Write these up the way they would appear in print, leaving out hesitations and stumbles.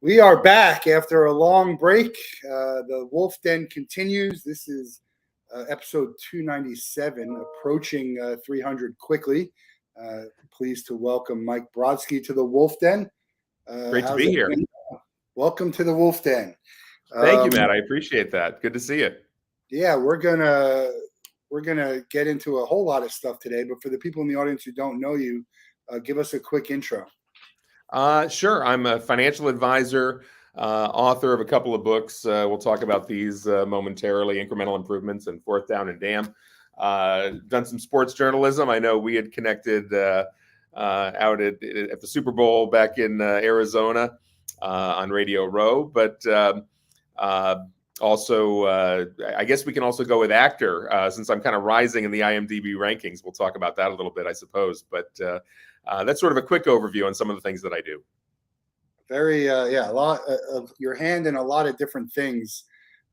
We are back after a long break. The Wolff Den continues. This is episode 297, approaching 300 quickly. Pleased to welcome Mike Brodsky to the Wolff Den. Great to be here. Welcome to the Wolff Den. Thank you, Matt. I appreciate that. Good to see you. Yeah, we're gonna get into a whole lot of stuff today. But for the people in the audience who don't know you, give us a quick intro. Sure. I'm a financial advisor, author of a couple of books. We'll talk about these momentarily, Incremental Improvements and Fourth Down and Damn. Done some sports journalism. I know we had connected out at the Super Bowl back in Arizona on Radio Row. But also, I guess we can also go with actor, since I'm kind of rising in the IMDb rankings. We'll talk about that a little bit, I suppose. But that's sort of a quick overview on some of the things that I do. Very, a lot of your hand in a lot of different things.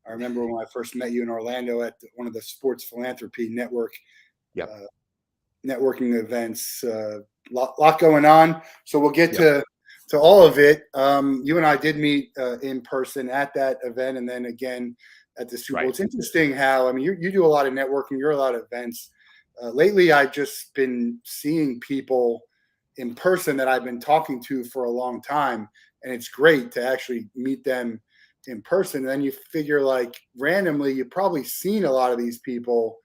I remember when I first met you in Orlando at one of the Sports Philanthropy Network networking events. Lot going on. So we'll get to all of it. You and I did meet in person at that event, and then again at the Super Bowl. It's interesting how, I mean, you do a lot of networking. You're a lot of events. Lately, I've just been seeing people in person that I've been talking to for a long time. And it's great to actually meet them in person. And then you figure, like, randomly, you've probably seen a lot of these people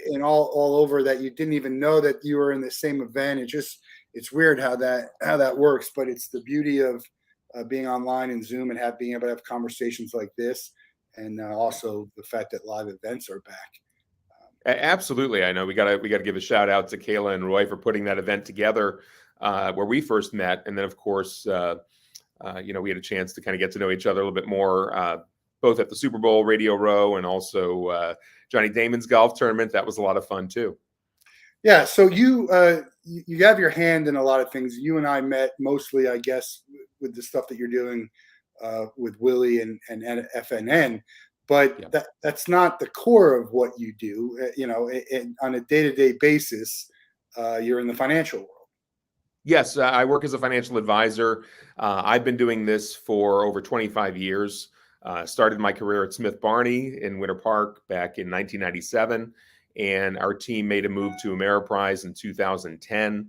in all over that you didn't even know that you were in the same event. It's weird how that works, but it's the beauty of being online and Zoom and being able to have conversations like this. And also the fact that live events are back. Absolutely. I know we got to give a shout out to Kayla and Roy for putting that event together where we first met. And then, of course, we had a chance to kind of get to know each other a little bit more, both at the Super Bowl, Radio Row, and also Johnny Damon's golf tournament. That was a lot of fun, too. Yeah. So you have your hand in a lot of things. You and I met mostly, I guess, with the stuff that you're doing with Willie and FNN. But that's not the core of what you do. On a day-to-day basis, you're in the financial world. Yes, I work as a financial advisor. I've been doing this for over 25 years. Started my career at Smith Barney in Winter Park back in 1997, and our team made a move to Ameriprise in 2010.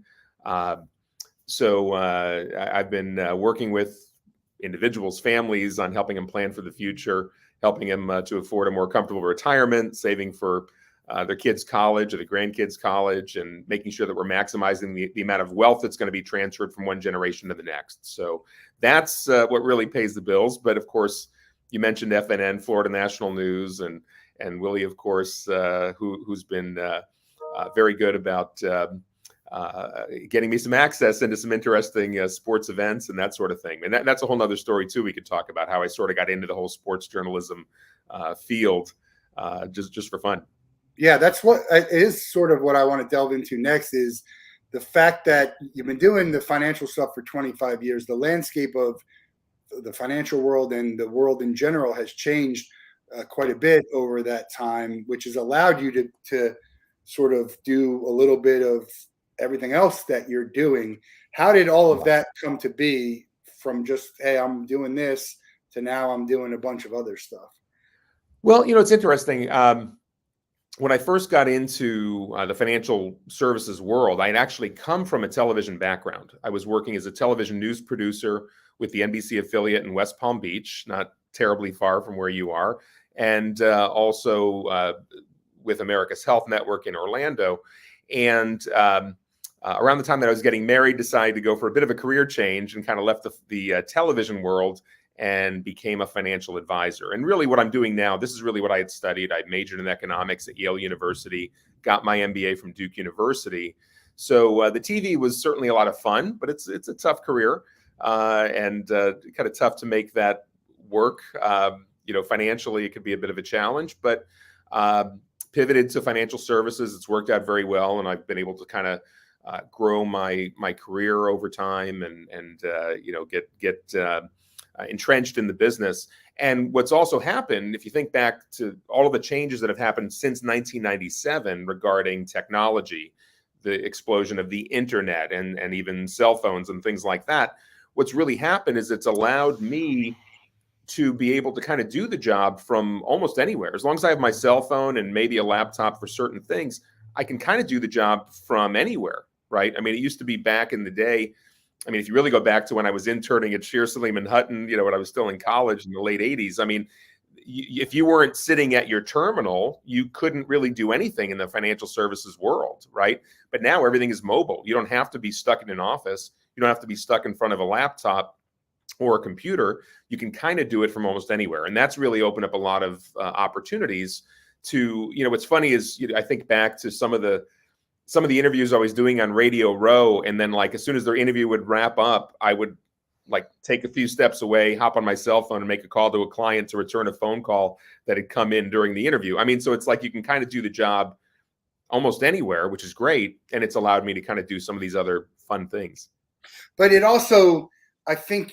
So I've been working with individuals, families, on helping them plan for the future, helping them to afford a more comfortable retirement, saving for their kids' college or the grandkids' college, and making sure that we're maximizing the amount of wealth that's going to be transferred from one generation to the next. So that's what really pays the bills. But of course, you mentioned FNN, Florida National News, and Willie, of course, who's been very good about getting me some access into some interesting sports events and that sort of thing. And that's a whole nother story too. We could talk about how I sort of got into the whole sports journalism field just for fun. Yeah, that's what is sort of what I want to delve into next, is the fact that you've been doing the financial stuff for 25 years. The landscape of the financial world and the world in general has changed quite a bit over that time, which has allowed you to sort of do a little bit of everything else that you're doing. How did all of that come to be, from just, hey, I'm doing this, to now I'm doing a bunch of other stuff? Well, it's interesting. When I first got into the financial services world, I had actually come from a television background. I was working as a television news producer with the NBC affiliate in West Palm Beach, not terribly far from where you are, and also with America's Health Network in Orlando. And around the time that I was getting married, decided to go for a bit of a career change and kind of left the television world and became a financial advisor. And really what I'm doing now, this is really what I had studied. I majored in economics at Yale University, got my MBA from Duke University. So the TV was certainly a lot of fun, but it's a tough career and kind of tough to make that work. Financially, it could be a bit of a challenge, but pivoted to financial services. It's worked out very well, and I've been able to kind of grow my career over time and get entrenched in the business. And what's also happened, if you think back to all of the changes that have happened since 1997 regarding technology, the explosion of the internet and even cell phones and things like that, what's really happened is it's allowed me to be able to kind of do the job from almost anywhere. As long as I have my cell phone and maybe a laptop for certain things, I can kind of do the job from anywhere, right? I mean, it used to be back in the day. I mean, if you really go back to when I was interning at Searcy, Lineman, Hutton, when I was still in college in the late 80s, I mean, if you weren't sitting at your terminal, you couldn't really do anything in the financial services world, right? But now everything is mobile. You don't have to be stuck in an office. You don't have to be stuck in front of a laptop or a computer. You can kind of do it from almost anywhere. And that's really opened up a lot of opportunities to, what's funny is I think back to some of the interviews I was doing on Radio Row. And then like, as soon as their interview would wrap up, I would like take a few steps away, hop on my cell phone and make a call to a client to return a phone call that had come in during the interview. I mean, so it's like you can kind of do the job almost anywhere, which is great. And it's allowed me to kind of do some of these other fun things. But it also, I think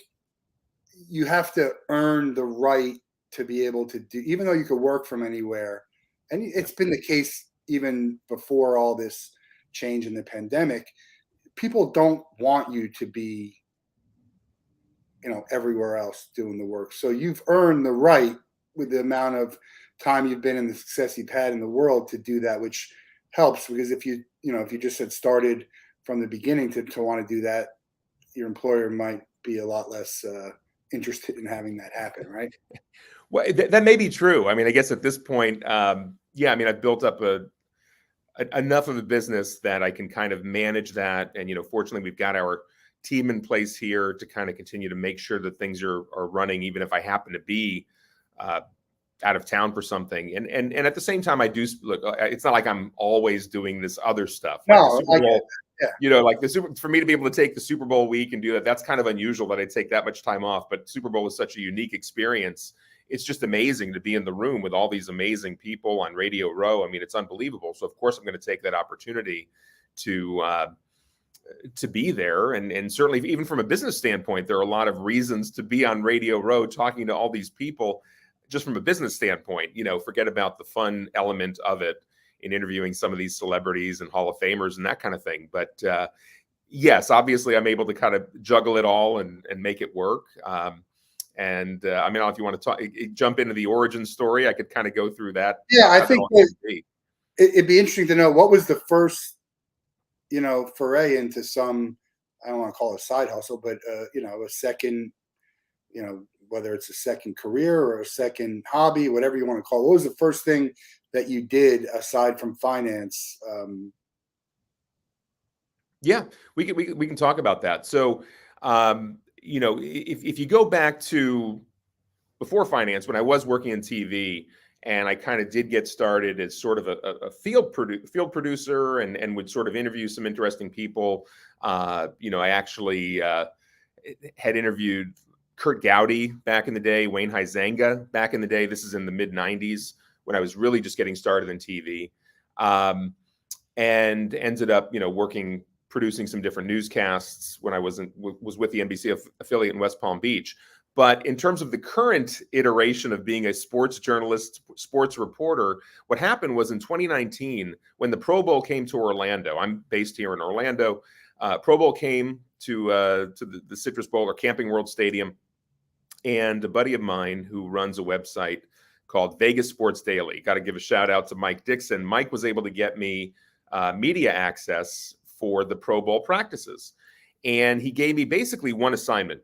you have to earn the right to be able to do, even though you could work from anywhere. And it's been the case even before all this change in the pandemic. People don't want you to be, everywhere else doing the work. So you've earned the right with the amount of time you've been and the success you've had in the world to do that, which helps, because if you just had started from the beginning to want to do that, your employer might be a lot less interested in having that happen, right? Well, that may be true. I mean, I guess at this point, I've built up enough of a business that I can kind of manage that. And, fortunately, we've got our team in place here to kind of continue to make sure that things are running, even if I happen to be out of town for something. And at the same time, I do look. It's not like I'm always doing this other stuff. Like no, the Super Bowl, yeah. Like for me to be able to take the Super Bowl week and do that, that's kind of unusual that I take that much time off. But Super Bowl is such a unique experience. It's just amazing to be in the room with all these amazing people on Radio Row. I mean, it's unbelievable. So of course I'm going to take that opportunity to be there. And certainly even from a business standpoint, there are a lot of reasons to be on Radio Row talking to all these people. Just from a business standpoint, forget about the fun element of it in interviewing some of these celebrities and Hall of Famers and that kind of thing. But yes, obviously I'm able to kind of juggle it all and make it work. I mean, if you want to jump into the origin story, I could kind of go through that. Yeah, I think it'd be interesting to know what was the first, foray into some, I don't want to call it a side hustle, but, a second, whether it's a second career or a second hobby, whatever you want to call it. What was the first thing that you did aside from finance? Yeah, we can talk about that. So, if you go back to before finance, when I was working in TV, and I kind of did get started as sort of a field producer and would sort of interview some interesting people. I actually had interviewed Kurt Gowdy back in the day, Wayne Huizenga back in the day. This is in the mid 90s when I was really just getting started in TV, and ended up, producing some different newscasts when I was with the NBC affiliate in West Palm Beach. But in terms of the current iteration of being a sports journalist, sports reporter, what happened was in 2019, when the Pro Bowl came to Orlando, I'm based here in Orlando, Pro Bowl came to the Citrus Bowl or Camping World Stadium, and a buddy of mine who runs a website called Vegas Sports Daily, got to give a shout out to Mike Dixon. Mike was able to get me media access for the Pro Bowl practices. And he gave me basically one assignment.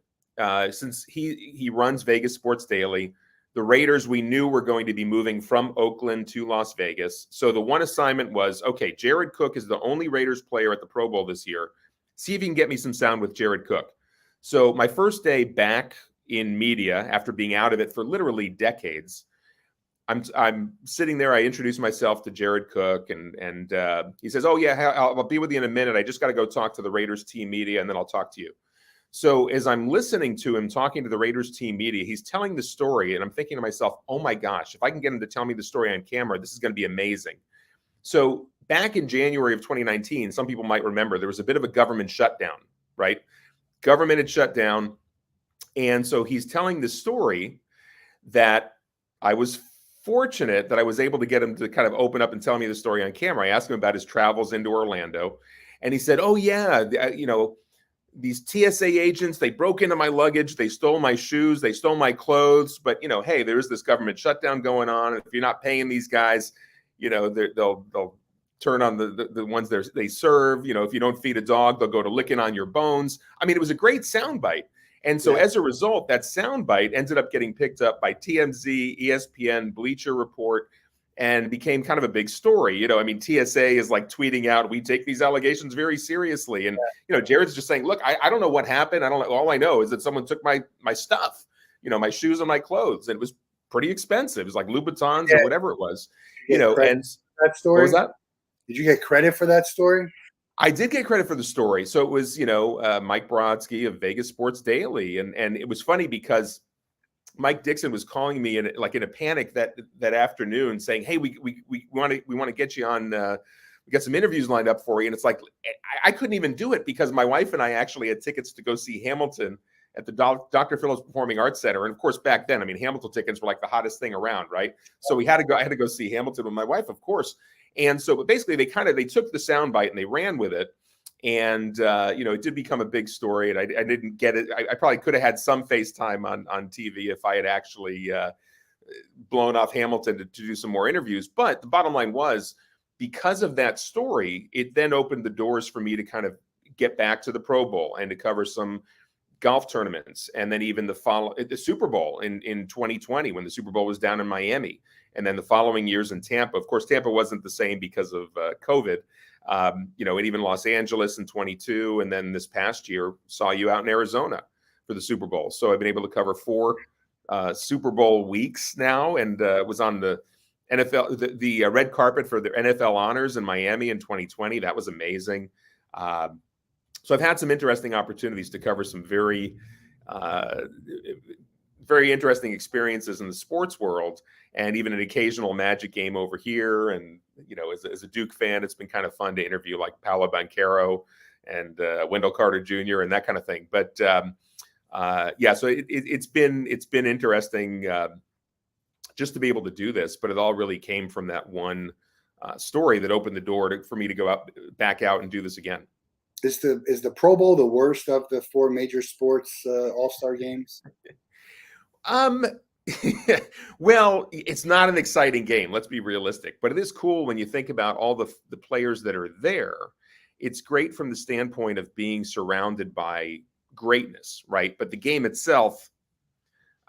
Since he runs Vegas Sports Daily, the Raiders we knew were going to be moving from Oakland to Las Vegas. So the one assignment was, okay, Jared Cook is the only Raiders player at the Pro Bowl this year. See if you can get me some sound with Jared Cook. So my first day back in media, after being out of it for literally decades, I'm sitting there. I introduce myself to Jared Cook, and he says, "Oh yeah, I'll be with you in a minute. I just got to go talk to the Raiders team media, and then I'll talk to you." So as I'm listening to him talking to the Raiders team media, he's telling the story, and I'm thinking to myself, "Oh my gosh, if I can get him to tell me the story on camera, this is going to be amazing." So back in January of 2019, some people might remember there was a bit of a government shutdown, right? Government had shut down, and so he's telling the story that I was fortunate that I was able to get him to kind of open up and tell me the story on camera. I asked him about his travels into Orlando, and he said, "Oh yeah, these TSA agents, they broke into my luggage, they stole my shoes, they stole my clothes. But, hey, there is this government shutdown going on. And if you're not paying these guys, they'll turn on the ones they serve. If you don't feed a dog, they'll go to licking on your bones. I mean, it was a great soundbite. And so as a result, that soundbite ended up getting picked up by TMZ, ESPN, Bleacher Report, and became kind of a big story. TSA is like tweeting out, we take these allegations very seriously. And, Jared's just saying, look, I don't know what happened. I don't know. All I know is that someone took my stuff, my shoes and my clothes. And it was pretty expensive. It was like Louboutins or whatever it was, and that story. What was that? Did you get credit for that story? I did get credit for the story. So it was, Mike Brodsky of Vegas Sports Daily. And it was funny because Mike Dixon was calling me in a panic that afternoon saying, hey, we want to get you on, we got some interviews lined up for you. And it's like, I couldn't even do it because my wife and I actually had tickets to go see Hamilton at the Dr. Phillips Performing Arts Center. And of course, back then, Hamilton tickets were like the hottest thing around, right? So I had to go see Hamilton with my wife, of course. And so, but basically they took the soundbite and they ran with it. And, it did become a big story, and I didn't get it. I probably could have had some FaceTime on TV if I had actually blown off Hamilton to do some more interviews. But the bottom line was, because of that story, it then opened the doors for me to kind of get back to the Pro Bowl and to cover some golf tournaments. And then even the Super Bowl in 2020, when the Super Bowl was down in Miami. And then the following years in Tampa. Of course, Tampa wasn't the same because of COVID. And even Los Angeles in 22. And then this past year saw you out in Arizona for the Super Bowl. So I've been able to cover 4 Super Bowl weeks now, and was on the NFL, the red carpet for the NFL honors in Miami in 2020. That was amazing. So I've had some interesting opportunities to cover some very, very interesting experiences in the sports world, and even an occasional Magic game over here. And, as a Duke fan, it's been kind of fun to interview like Paolo Banchero and Wendell Carter Jr. and that kind of thing. But so it's been interesting just to be able to do this. But it all really came from that one story that opened the door for me to go back out and do this again. Is the Pro Bowl the worst of the 4 major sports all-star games? Well, it's not an exciting game. Let's be realistic, but it is cool when you think about all the players that are there. It's great from the standpoint of being surrounded by greatness, right? But the game itself,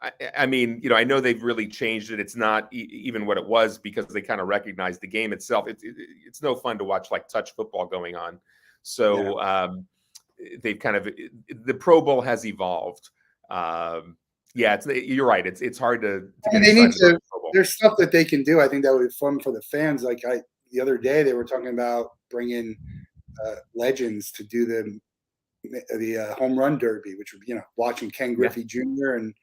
I know they've really changed it. It's not even what it was because they kind of recognize the game itself. It's no fun to watch like touch football going on. So they've kind of, the Pro Bowl has evolved. You're right. It's hard to get they need to. There's stuff that they can do. I think that would be fun for the fans. Like the other day, they were talking about bringing legends to do the home run derby, which would be watching Ken Griffey Jr. and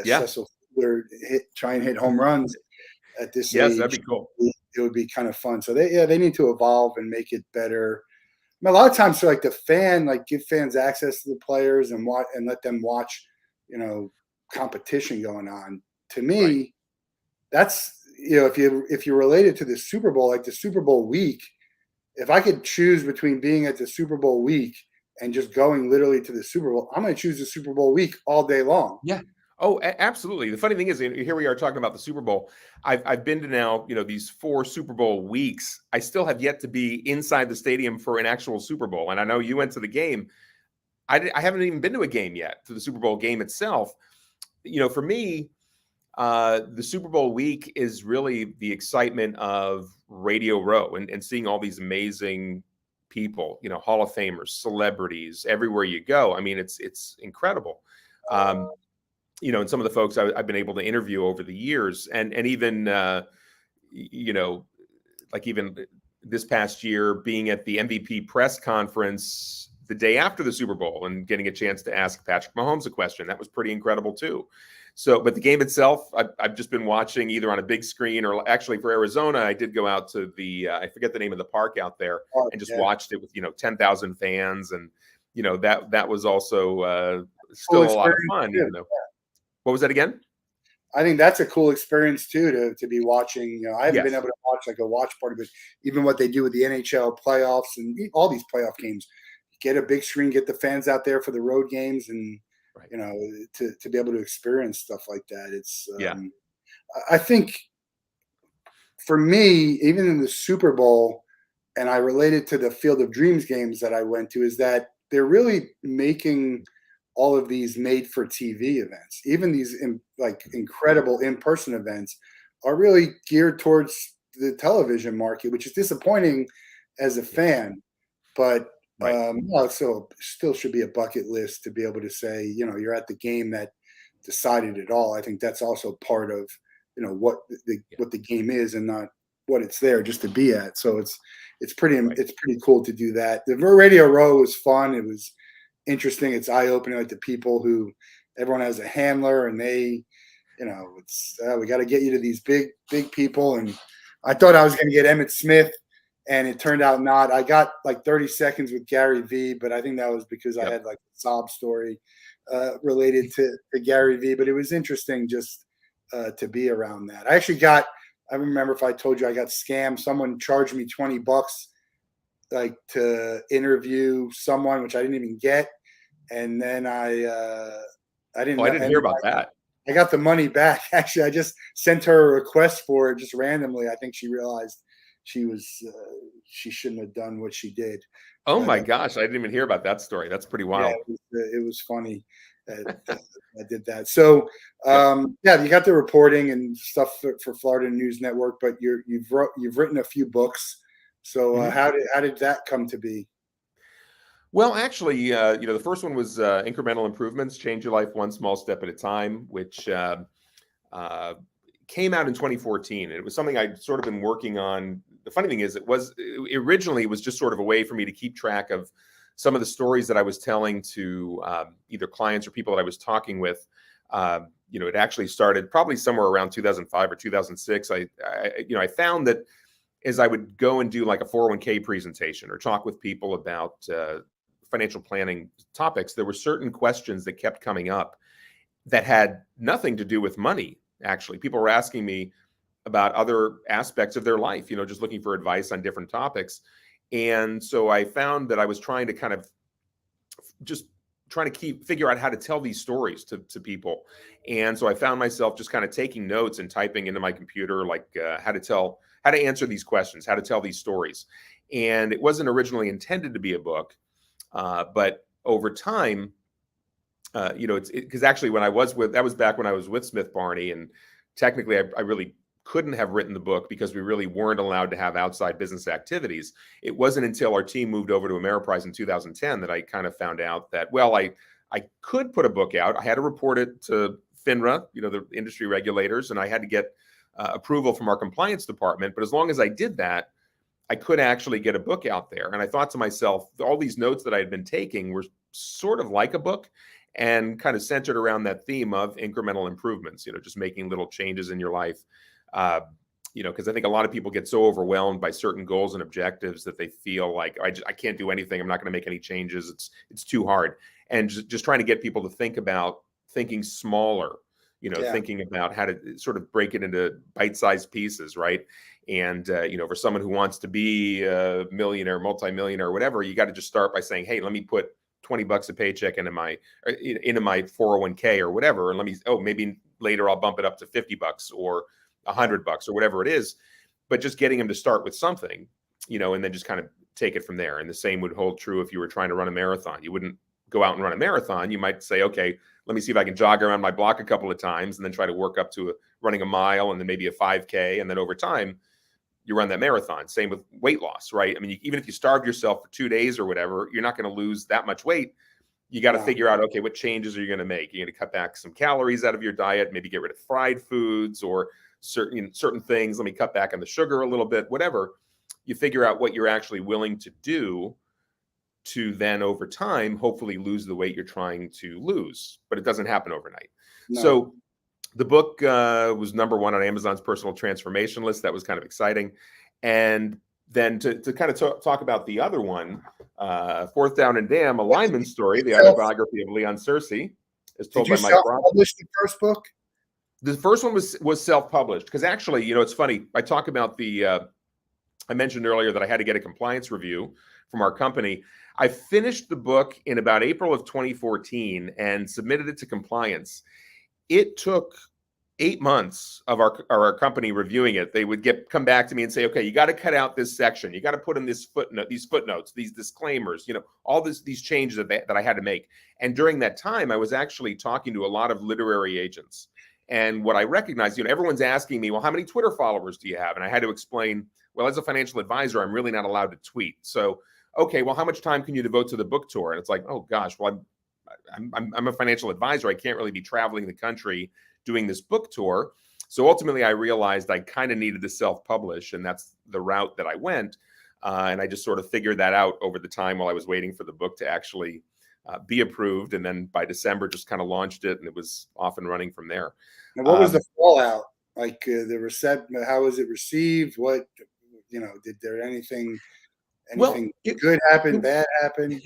Cecil Fielder try and hit home runs at this age. Yes, that'd be cool. It would be kind of fun. So they need to evolve and make it better. A lot of times, so like the fan, give fans access to the players and let them watch, competition going on. To me, that's if you're related to the Super Bowl, like the Super Bowl week, if I could choose between being at the Super Bowl week and just going literally to the Super Bowl, I'm going to choose the Super Bowl week all day long. Yeah. Oh, absolutely. The funny thing is, here we are talking about the Super Bowl. I've been to now, these 4 Super Bowl weeks. I still have yet to be inside the stadium for an actual Super Bowl. And I know you went to the game. I haven't even been to a game yet, to the Super Bowl game itself. For me, the Super Bowl week is really the excitement of Radio Row and seeing all these amazing people, Hall of Famers, celebrities, everywhere you go. It's incredible. And some of the folks I've been able to interview over the years, and even, like even this past year, being at the MVP press conference the day after the Super Bowl and getting a chance to ask Patrick Mahomes a question. That was pretty incredible too. So, but the game itself, I've just been watching either on a big screen or actually for Arizona, I did go out to I forget the name of the park out there and just watched it with, 10,000 fans. And, that was also still a lot of fun, What was that again? I think that's a cool experience too, to be watching. I haven't been able to watch like a watch party, but even what they do with the NHL playoffs and all these playoff games, get a big screen, get the fans out there for the road games, and Right. you know, to be able to experience stuff like that. It's Yeah. I think for me, even in the Super Bowl, and I relate it to the Field of Dreams games that I went to, is that they're really making all of these made for TV events, even these like incredible in-person events, are really geared towards the television market, which is disappointing as a Yeah. fan. But Right. well, it still should be a bucket list to be able to say, you know, you're at the game that decided it all. I think that's also part of, you know, what Yeah. the game is, and not what it's there just to be at. So it's pretty Right. cool to do that. The Radio Row was fun. It was interesting. It's eye opening, like the people who everyone has a handler, and they, you know, it's we got to get you to these big people. And I thought I was going to get Emmitt Smith, and it turned out not. I got like 30 seconds with Gary Vee, but I think that was because I Yep. had like a sob story related to Gary Vee. But it was interesting just to be around that. I actually got. I remember if I told you I got scammed. Someone charged me $20 like to interview someone, which I didn't even get, and then I didn't. Oh, I didn't And hear about that. I got the money back. Actually, I just sent her a request for it just randomly. I think she realized she shouldn't have done what she did. Oh But, my gosh, I didn't even hear about that story. That's pretty yeah, wild. it was funny that I did that. So Yep. yeah, you got the reporting and stuff for Florida News Network, but you've written a few books. So Mhm. how did that come to be? Well, actually, the first one was Incremental Improvements, Change Your Life One Small Step at a Time, which uh, came out in 2014. It was something I'd sort of been working on. The funny thing is, it originally was just sort of a way for me to keep track of some of the stories that I was telling to either clients or people that I was talking with. It actually started probably somewhere around 2005 or 2006. I found that as I would go and do like a 401k presentation or talk with people about financial planning topics, there were certain questions that kept coming up that had nothing to do with money. Actually, people were asking me about other aspects of their life, just looking for advice on different topics. And so I found that I was trying to kind of just trying to figure out how to tell these stories to people. And so I found myself just kind of taking notes and typing into my computer, like how to answer these questions, how to tell these stories. And it wasn't originally intended to be a book, but over time, it's because actually that was back when I was with Smith Barney, and technically I really couldn't have written the book because we really weren't allowed to have outside business activities. It wasn't until our team moved over to Ameriprise in 2010 that I kind of found out that, well, I could put a book out. I had to report it to FINRA, the industry regulators, and I had to get approval from our compliance department. But as long as I did that, I could actually get a book out there. And I thought to myself, all these notes that I had been taking were sort of like a book, and kind of centered around that theme of incremental improvements, just making little changes in your life. Because I think a lot of people get so overwhelmed by certain goals and objectives that they feel like I can't do anything. I'm not going to make any changes. It's too hard. And just trying to get people to think about thinking smaller, Yeah. thinking about how to sort of break it into bite-sized pieces, right? And for someone who wants to be a millionaire, multimillionaire, whatever, you got to just start by saying, hey, let me put $20 a paycheck into my 401k or whatever, and maybe later I'll bump it up to $50 or $100 or whatever it is. But just getting them to start with something, and then just kind of take it from there. And the same would hold true if you were trying to run a marathon. You wouldn't go out and run a marathon. You might say, okay, let me see if I can jog around my block a couple of times, and then try to work up to running a mile, and then maybe a 5K, and then over time you run that marathon. Same with weight loss, right? I mean, even if you starve yourself for 2 days or whatever, you're not going to lose that much weight. You got to figure out, okay, what changes are you going to make? You're going to cut back some calories out of your diet, maybe get rid of fried foods or certain things. Let me cut back on the sugar a little bit, whatever. You figure out what you're actually willing to do to then over time, hopefully lose the weight you're trying to lose, but it doesn't happen overnight. No. So the book was #1 on Amazon's personal transformation list. That was kind of exciting. And then to kind of talk about the other one, Fourth Down and Damn, a lineman story, the autobiography of Leon Searcy, is told by Mike Brodsky. Did you self-publish the first book? The first one was self-published because actually, it's funny. I talk about the I mentioned earlier that I had to get a compliance review from our company. I finished the book in about April of 2014 and submitted it to compliance. It took 8 months of our company reviewing it. They would come back to me and say, okay, you got to cut out this section. You got to put in this footnote, these footnotes, these disclaimers, all these changes that I had to make. And during that time, I was actually talking to a lot of literary agents. And what I recognized, everyone's asking me, well, how many Twitter followers do you have? And I had to explain, well, as a financial advisor, I'm really not allowed to tweet. So, okay, well, how much time can you devote to the book tour? And it's like, oh gosh, well, I'm a financial advisor. I can't really be traveling the country doing this book tour. So ultimately, I realized I kind of needed to self-publish, and that's the route that I went. And I just sort of figured that out over the time while I was waiting for the book to actually be approved. And then by December, just kind of launched it, and it was off and running from there. And what was the fallout? Like how was it received? What, did there anything good happen, bad happen?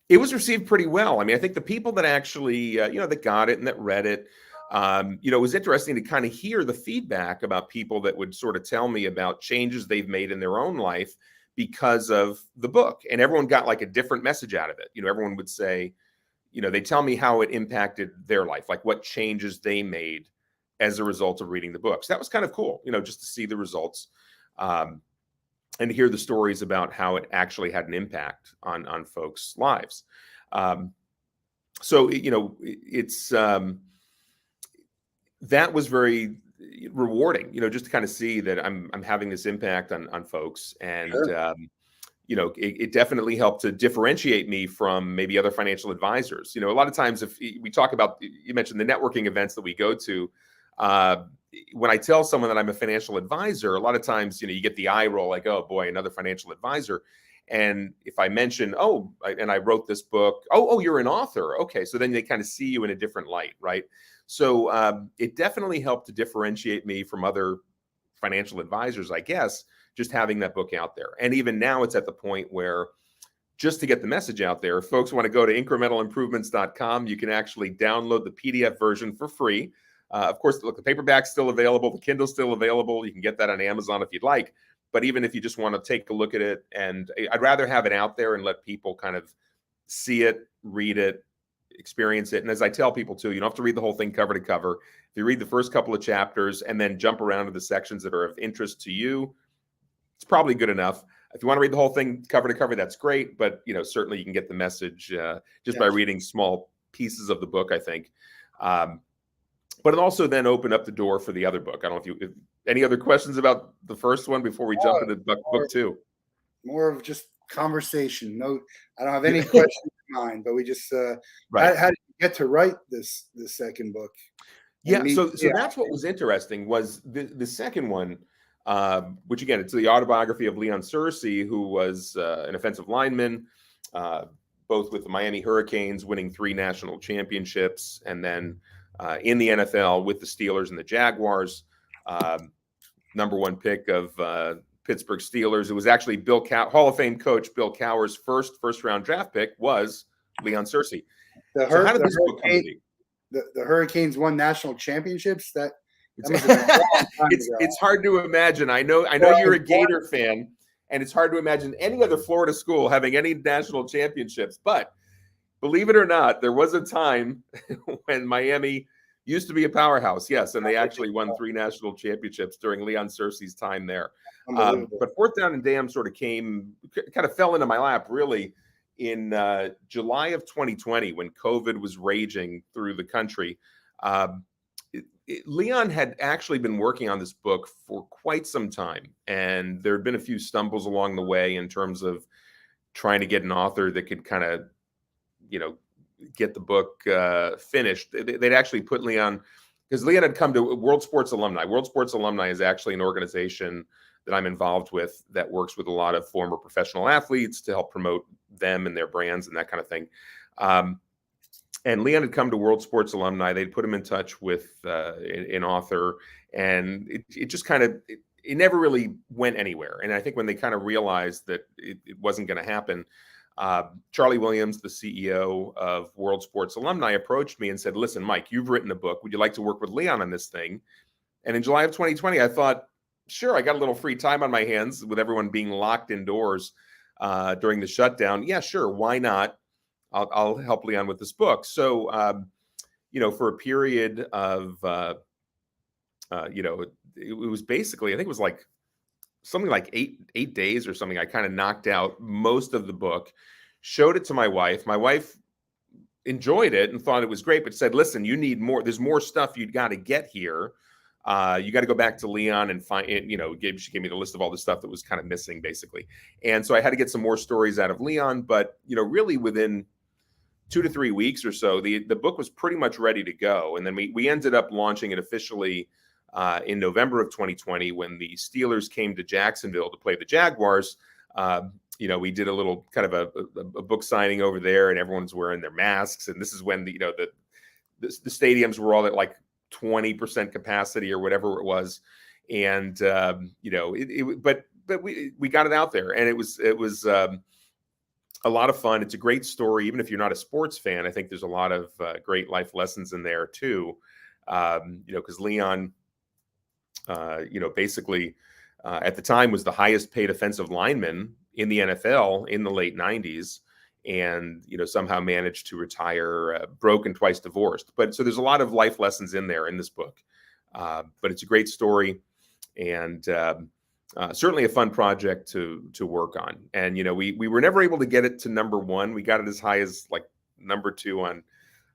It was received pretty well. I mean, I think the people that actually, that got it and that read it, it was interesting to kind of hear the feedback about people that would sort of tell me about changes they've made in their own life because of the book. And everyone got like a different message out of it. Everyone would say, they tell me how it impacted their life, like what changes they made as a result of reading the book. So that was kind of cool, just to see the results and to hear the stories about how it actually had an impact on folks' lives. It's that was very rewarding, just to kind of see that I'm having this impact on folks. And, Sure. It definitely helped to differentiate me from maybe other financial advisors. A lot of times if we talk about, you mentioned the networking events that we go to, when I tell someone that I'm a financial advisor, a lot of times, you get the eye roll like, oh boy, another financial advisor. And if I mention, I wrote this book, you're an author. Okay. So then they kind of see you in a different light. Right. So it definitely helped to differentiate me from other financial advisors, I guess, just having that book out there. And even now it's at the point where just to get the message out there, if folks want to go to incrementalimprovements.com, you can actually download the PDF version for free. Of course, look, the paperback's still available. The Kindle's still available. You can get that on Amazon if you'd like. But even if you just want to take a look at it, and I'd rather have it out there and let people kind of see it, read it, experience it. And as I tell people too, you don't have to read the whole thing cover to cover. If you read the first couple of chapters and then jump around to the sections that are of interest to you, it's probably good enough. If you want to read the whole thing cover to cover, that's great. But certainly you can get the message just by reading small pieces of the book, I think. But it also then opened up the door for the other book. I don't know if any other questions about the first one before we jump into book two. More of just conversation. No, I don't have any questions in mind, but we just right. How did you get to write the second book? Yeah, so that's what was interesting was the second one, which again, it's the autobiography of Leon Searcy, who was an offensive lineman, both with the Miami Hurricanes, winning 3 national championships, and then in the NFL with the Steelers and the Jaguars, number 1 pick of Pittsburgh Steelers. It was actually Hall of Fame coach Bill Cowher's first round draft pick was Leon Searcy. So how did this book come to be? The Hurricanes won national championships. It's hard to imagine. I know you're a Gator fan, and it's hard to imagine any other Florida school having any national championships. But believe it or not, there was a time when Miami used to be a powerhouse. Yes, and they actually won 3 national championships during Leon Searcy's time there. But fourth down and damn sort of kind of fell into my lap really in July of 2020 when COVID was raging through the country. Leon had actually been working on this book for quite some time, and there had been a few stumbles along the way in terms of trying to get an author that could kind of, get the book finished. They'd actually put Leon, because Leon had come to World Sports Alumni. World Sports Alumni is actually an organization that I'm involved with that works with a lot of former professional athletes to help promote them and their brands and that kind of thing. And Leon had come to World Sports Alumni. They'd put him in touch with an author, and it just kind of, it never really went anywhere. And I think when they kind of realized that it wasn't going to happen, Charlie Williams, the CEO of World Sports Alumni, approached me and said, listen, Mike, you've written a book. Would you like to work with Leon on this thing? And in July of 2020, I thought, sure, I got a little free time on my hands with everyone being locked indoors during the shutdown. Yeah, sure, why not? I'll help Leon with this book. So, for a period of, it was basically, I think it was like something like eight days or something. I kind of knocked out most of the book, showed it to my wife. My wife enjoyed it and thought it was great, but said, listen, you need more. There's more stuff you've got to get here. You got to go back to Leon and find it. She gave me the list of all the stuff that was kind of missing, basically. And so I had to get some more stories out of Leon. But, really within 2 to 3 weeks or so, the book was pretty much ready to go. And then we ended up launching it officially in November of 2020 when the Steelers came to Jacksonville to play the Jaguars. We did a little kind of a book signing over there, and everyone's wearing their masks. And this is when the stadiums were all at like 20% capacity or whatever it was. And but we got it out there, and it was a lot of fun. It's a great story, even if you're not a sports fan. I think there's a lot of great life lessons in there too. Because Leon, basically at the time was the highest paid offensive lineman in the NFL in the late 90s, and somehow managed to retire broke and twice divorced. But so there's a lot of life lessons in there in this book. But it's a great story, and certainly a fun project to work on. And we were never able to get it to number 1. We got it as high as like number 2 on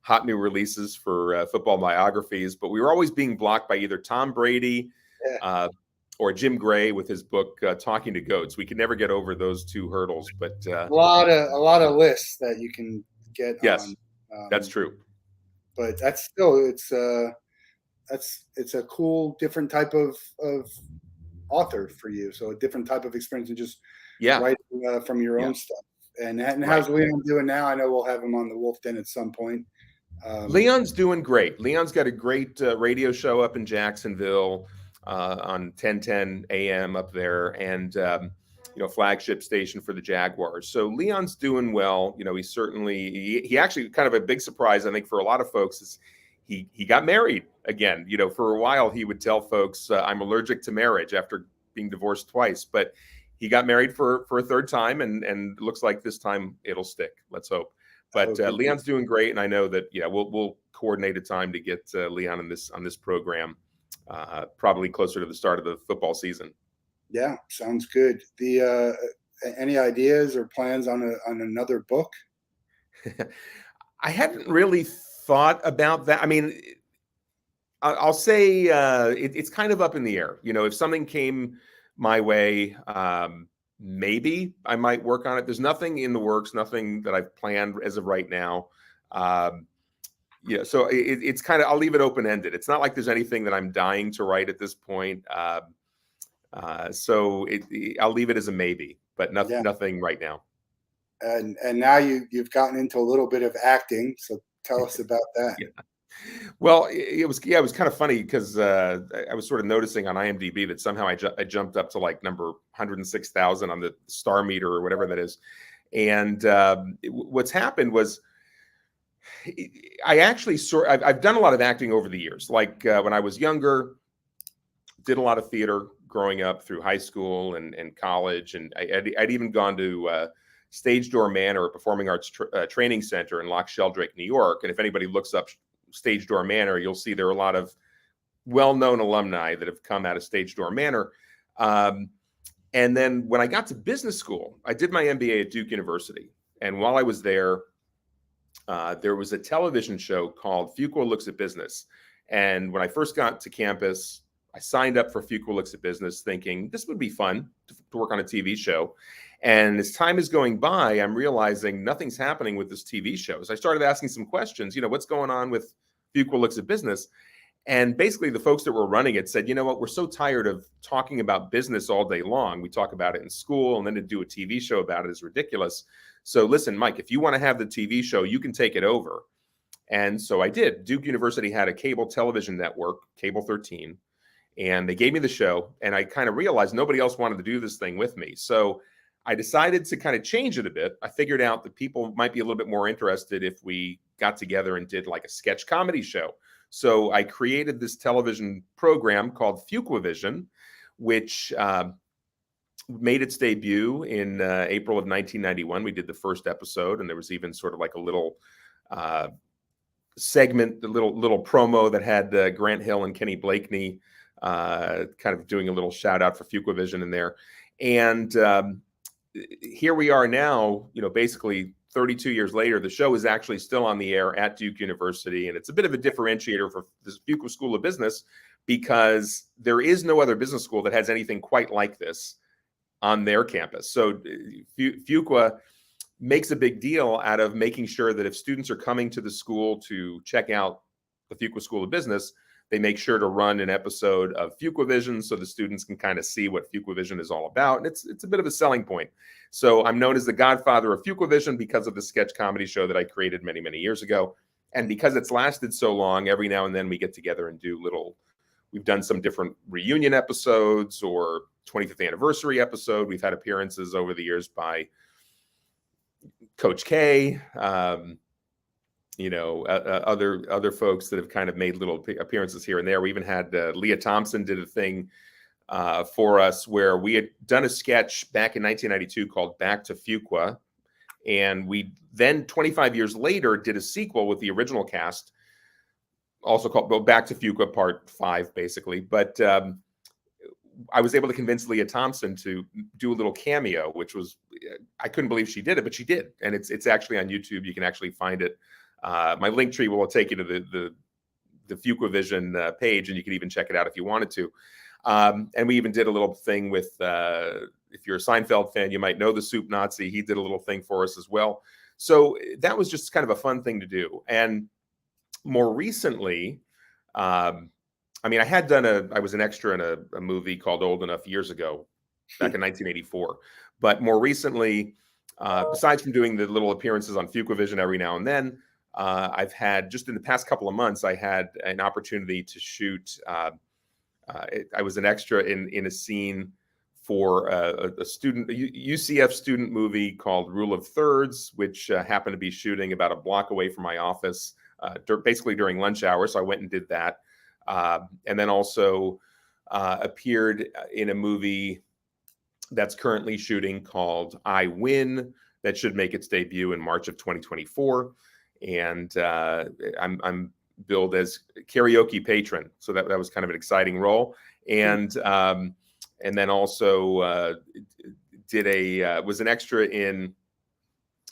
hot new releases for football biographies, but we were always being blocked by either Tom Brady or Jim Gray with his book Talking to Goats. We could never get over those 2 hurdles. But a lot of lists that you can get. Yes, on. That's true. But that's still it's a cool different type of author for you. So a different type of experience than just writing from your own stuff. And how's Leon doing now? I know we'll have him on the Wolff Den at some point. Leon's doing great. Leon's got a great radio show up in Jacksonville on 1010 AM up there, and flagship station for the Jaguars. So Leon's doing well. He actually, kind of a big surprise, I think, for a lot of folks is he got married again. For a while he would tell folks I'm allergic to marriage after being divorced twice, but he got married for a third time, and looks like this time it'll stick. Let's hope. But Leon's doing great, and I know that we'll coordinate a time to get Leon on this program, probably closer to the start of the football season. Yeah, sounds good. The any ideas or plans on another book? I hadn't really thought about that. I mean, I'll say it's kind of up in the air. If something came my way, maybe I might work on it. There's nothing in the works, nothing that I've planned as of right now. So it's kind of, I'll leave it open-ended. It's not like there's anything that I'm dying to write at this point. So I'll leave it as a maybe, but nothing right now. And now you've gotten into a little bit of acting. So tell us about that. Yeah. Well, it was kind of funny because I was sort of noticing on IMDb that somehow I jumped up to like number 106,000 on the star meter or whatever that is. And what's happened was I actually I've done a lot of acting over the years. Like when I was younger, did a lot of theater growing up through high school and college. And I'd even gone to Stage Door Manor, a performing arts training center in Loch Sheldrake, New York. And if anybody looks up Stage Door Manor, you'll see there are a lot of well-known alumni that have come out of Stage Door Manor. And then when I got to business school, I did my MBA at Duke University. And while I was there, there was a television show called Fuqua Looks at Business. And when I first got to campus, I signed up for Fuqua Looks at Business thinking this would be fun to work on a TV show. And as time is going by, I'm realizing nothing's happening with this TV show. So I started asking some questions, what's going on with Fuqua Looks at Business? And basically the folks that were running it said, you know what, we're so tired of talking about business all day long. We talk about it in school, and then to do a TV show about it is ridiculous. So listen, Mike, if you want to have the TV show, you can take it over. And so I did. Duke University had a cable television network, Cable 13, and they gave me the show. And I kind of realized nobody else wanted to do this thing with me. So I decided to kind of change it a bit. I figured out that people might be a little bit more interested if we got together and did like a sketch comedy show. So I created this television program called Fuquavision, which made its debut in April of 1991. We did the first episode, and there was even sort of like a little segment, the little promo that had Grant Hill and Kenny Blakeney kind of doing a little shout out for FuquaVision in there. And here we are now, basically 32 years later. The show is actually still on the air at Duke University, and it's a bit of a differentiator for the Fuqua School of Business because there is no other business school that has anything quite like this on their campus. So Fuqua makes a big deal out of making sure that if students are coming to the school to check out the Fuqua School of Business, they make sure to run an episode of FuquaVision so the students can kind of see what FuquaVision is all about. And it's a bit of a selling point. So I'm known as the godfather of FuquaVision because of the sketch comedy show that I created many, many years ago. And because it's lasted so long, every now and then we get together and do we've done some different reunion episodes or 25th anniversary episode. We've had appearances over the years by Coach K, other folks that have kind of made little appearances here and there. We even had Leah Thompson did a thing for us where we had done a sketch back in 1992 called Back to Fuqua. And we then 25 years later did a sequel with the original cast, also called Back to Fuqua Part 5, basically. But I was able to convince Leah Thompson to do a little cameo, which was, I couldn't believe she did it, but she did. And it's actually on YouTube. You can actually find it. My link tree will take you to the FuquaVision page, and you can even check it out if you wanted to. And we even did a little thing with, if you're a Seinfeld fan, you might know the Soup Nazi. He did a little thing for us as well. So that was just kind of a fun thing to do. And more recently, I was an extra in a movie called Old Enough years ago, back in 1984. But more recently, besides from doing the little appearances on FuquaVision every now and then, I've had, just in the past couple of months, I had an opportunity to shoot. I was an extra in a scene for a UCF student movie called Rule of Thirds, which happened to be shooting about a block away from my office, basically during lunch hour. So I went and did that. And then also appeared in a movie that's currently shooting called I Win, that should make its debut in March of 2024. And I'm billed as karaoke patron, so that was kind of an exciting role. And then also was an extra in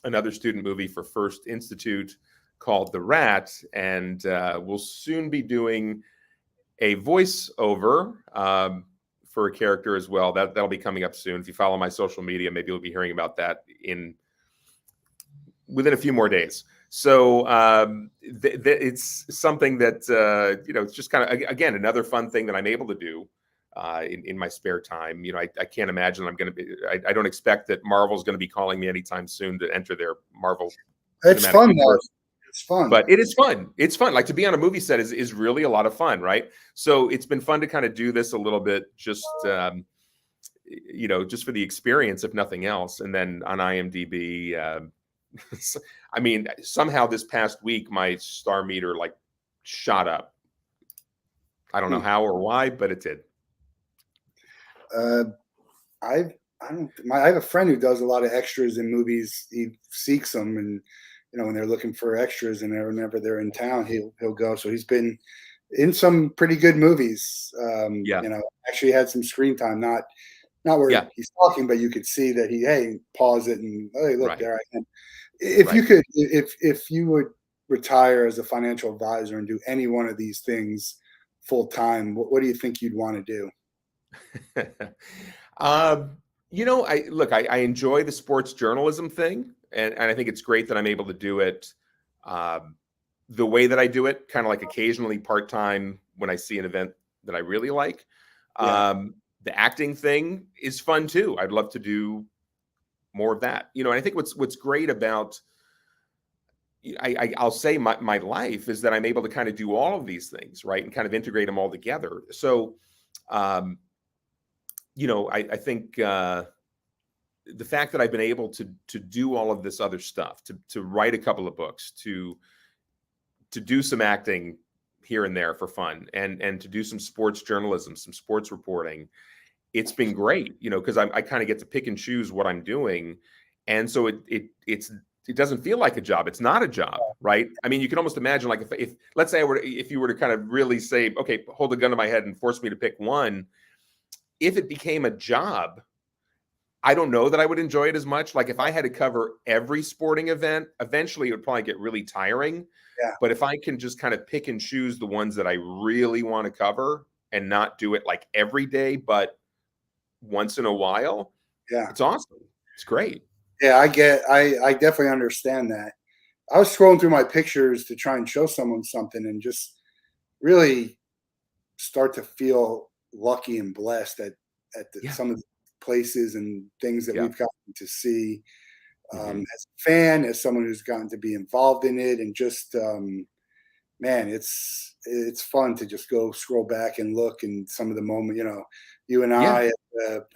another student movie for First Institute called The Rat, and we'll soon be doing a voiceover for a character as well. That'll be coming up soon. If you follow my social media, maybe you'll be hearing about that within a few more days. So it's something that it's just kind of, again, another fun thing that I'm able to do in my spare time. I can't imagine I'm going to be. I don't expect that Marvel's going to be calling me anytime soon to enter their Marvel. It's fun, though. It's fun. But it is fun. It's fun. Like, to be on a movie set is really a lot of fun, right? So it's been fun to kind of do this a little bit, just just for the experience, if nothing else. And then on IMDb, somehow this past week my star meter shot up. I don't know how or why, but it did. I have a friend who does a lot of extras in movies. He seeks them, and when they're looking for extras, and whenever they're in town, he'll go. So he's been in some pretty good movies. Actually had some screen time, not where he's talking, but you could see that he pause it and hey, look, there I am. If you would retire as a financial advisor and do any one of these things full time, what do you think you'd want to do? I enjoy the sports journalism thing, and I think it's great that I'm able to do it the way that I do it, kind of like occasionally part-time when I see an event that I really like. The acting thing is fun too. I'd love to do more of that. And I think what's great about I'll say my life is that I'm able to kind of do all of these things, right, and kind of integrate them all together. So I think the fact that I've been able to do all of this other stuff, to write a couple of books, to do some acting here and there for fun, and to do some sports journalism, some sports reporting, it's been great, because I kind of get to pick and choose what I'm doing. And so it doesn't feel like a job. It's not a job, right? I mean, you can almost imagine, like, if let's say if you were to kind of really say, okay, hold a gun to my head and force me to pick one, if it became a job, I don't know that I would enjoy it as much. Like, if I had to cover every sporting event, eventually it would probably get really tiring. Yeah. But if I can just kind of pick and choose the ones that I really want to cover and not do it like every day, but once in a while, Yeah. it's awesome. It's great. Yeah, I definitely understand that. I was scrolling through my pictures to try and show someone something and just really start to feel lucky and blessed at some of the places and things that Yeah. we've gotten to see, Mhm. as a fan, as someone who's gotten to be involved in it, and just man, it's fun to just go scroll back and look, and some of the moment, you and Yeah. I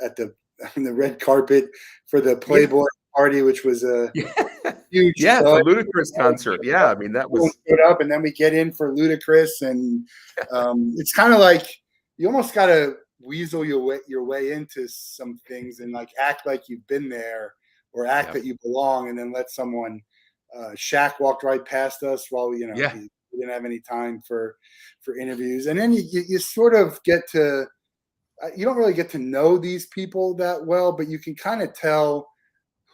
at the on the red carpet for the Yeah. Playboy party, which was a Yeah. huge Yeah. The thud. Ludacris concert. Yeah. I mean, that Everyone was, stood up, and then we get in for Ludacris, and it's kind of like you almost got to weasel your way into some things and like act like you've been there or act yeah. that you belong, and then let someone. Shaq walked right past us while Yeah. he didn't have any time for interviews, and then you sort of get to you don't really get to know these people that well, but you can kind of tell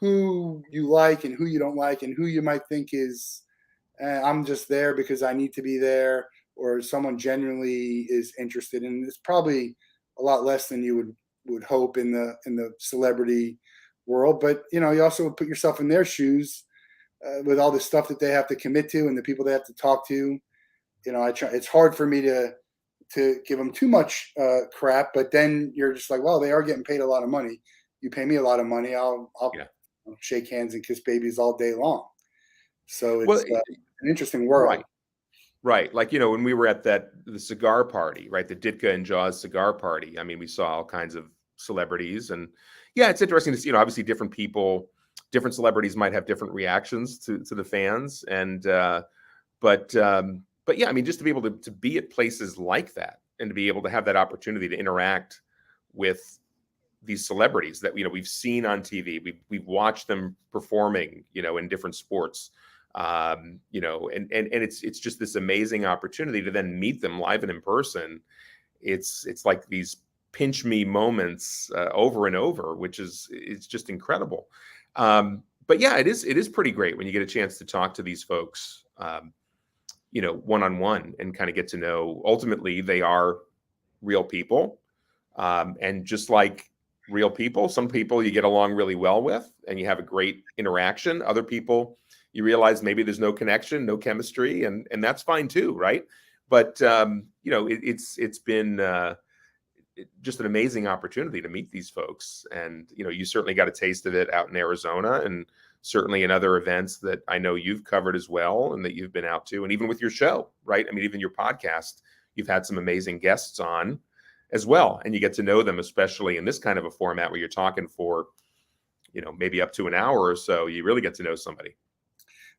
who you like and who you don't like, and who you might think is I'm just there because I need to be there, or someone genuinely is interested. And it's probably a lot less than you would hope in the celebrity world. But you also put yourself in their shoes with all the stuff that they have to commit to and the people they have to talk to. I try. It's hard for me to give them too much crap, but then you're just like, well, they are getting paid a lot of money. You pay me a lot of money, I'll Yeah. shake hands and kiss babies all day long. So Well, it's an interesting world. right. Right. Like, when we were at the cigar party, right? The Ditka and Jaws cigar party. I mean, we saw all kinds of celebrities, and yeah, it's interesting to see, obviously different people, different celebrities might have different reactions to the fans. And, but yeah, I mean, just to be able to be at places like that and to be able to have that opportunity to interact with these celebrities that, we've seen on TV, we've watched them performing, in different sports, and it's just this amazing opportunity to then meet them live and in person. It's like these pinch me moments over and over, which it's just incredible. But yeah, it is pretty great when you get a chance to talk to these folks, one on one, and kind of get to know. Ultimately, they are real people, and just like real people, some people you get along really well with and you have a great interaction. Other people, you realize maybe there's no connection, no chemistry, and that's fine too, right? But it's been just an amazing opportunity to meet these folks, and you certainly got a taste of it out in Arizona, and certainly in other events that I know you've covered as well, and that you've been out to, and even with your show, right? I mean, even your podcast, you've had some amazing guests on as well, and you get to know them, especially in this kind of a format where you're talking for maybe up to an hour or so. You really get to know somebody.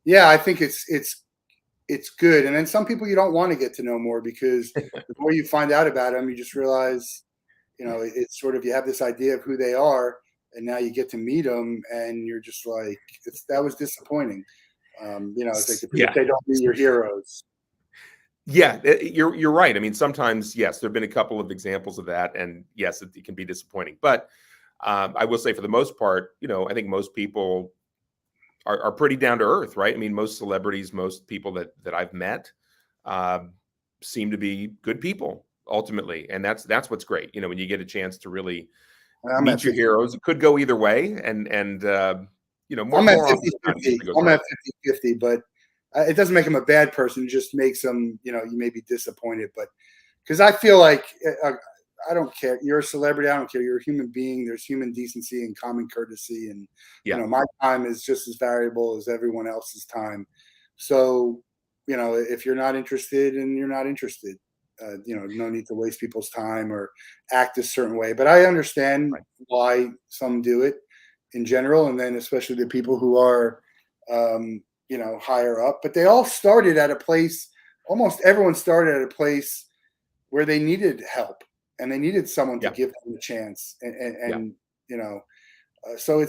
Yeah, I think it's good. And then some people you don't want to get to know more, because the more you find out about them, you just realize, it's sort of, you have this idea of who they are, and now you get to meet them, and you're just like, that was disappointing. It's like if they don't meet your heroes. Yeah, you're right. I mean, sometimes, yes, there have been a couple of examples of that, and yes, it can be disappointing. But I will say, for the most part, I think most people are pretty down to earth, right? I mean, most celebrities, most people that I've met, seem to be good people ultimately, and that's what's great. When you get a chance to really I'm at meet your 50, heroes, it could go either way, and I'm at more often 50 than not, it 50. usually goes I'm right. at 50 50, but it doesn't make him a bad person. It just makes him, you may be disappointed. But because I feel like I don't care. You're a celebrity. I don't care. You're a human being. There's human decency and common courtesy, and Yeah, my time is just as valuable as everyone else's time. So, if you're not interested, and you're not interested, no need to waste people's time or act a certain way. But I understand right. why some do it in general, and then especially the people who are, higher up. But they all started at a place. Almost everyone started at a place where they needed help. and they needed someone to Yeah. give them a chance. Yeah. And so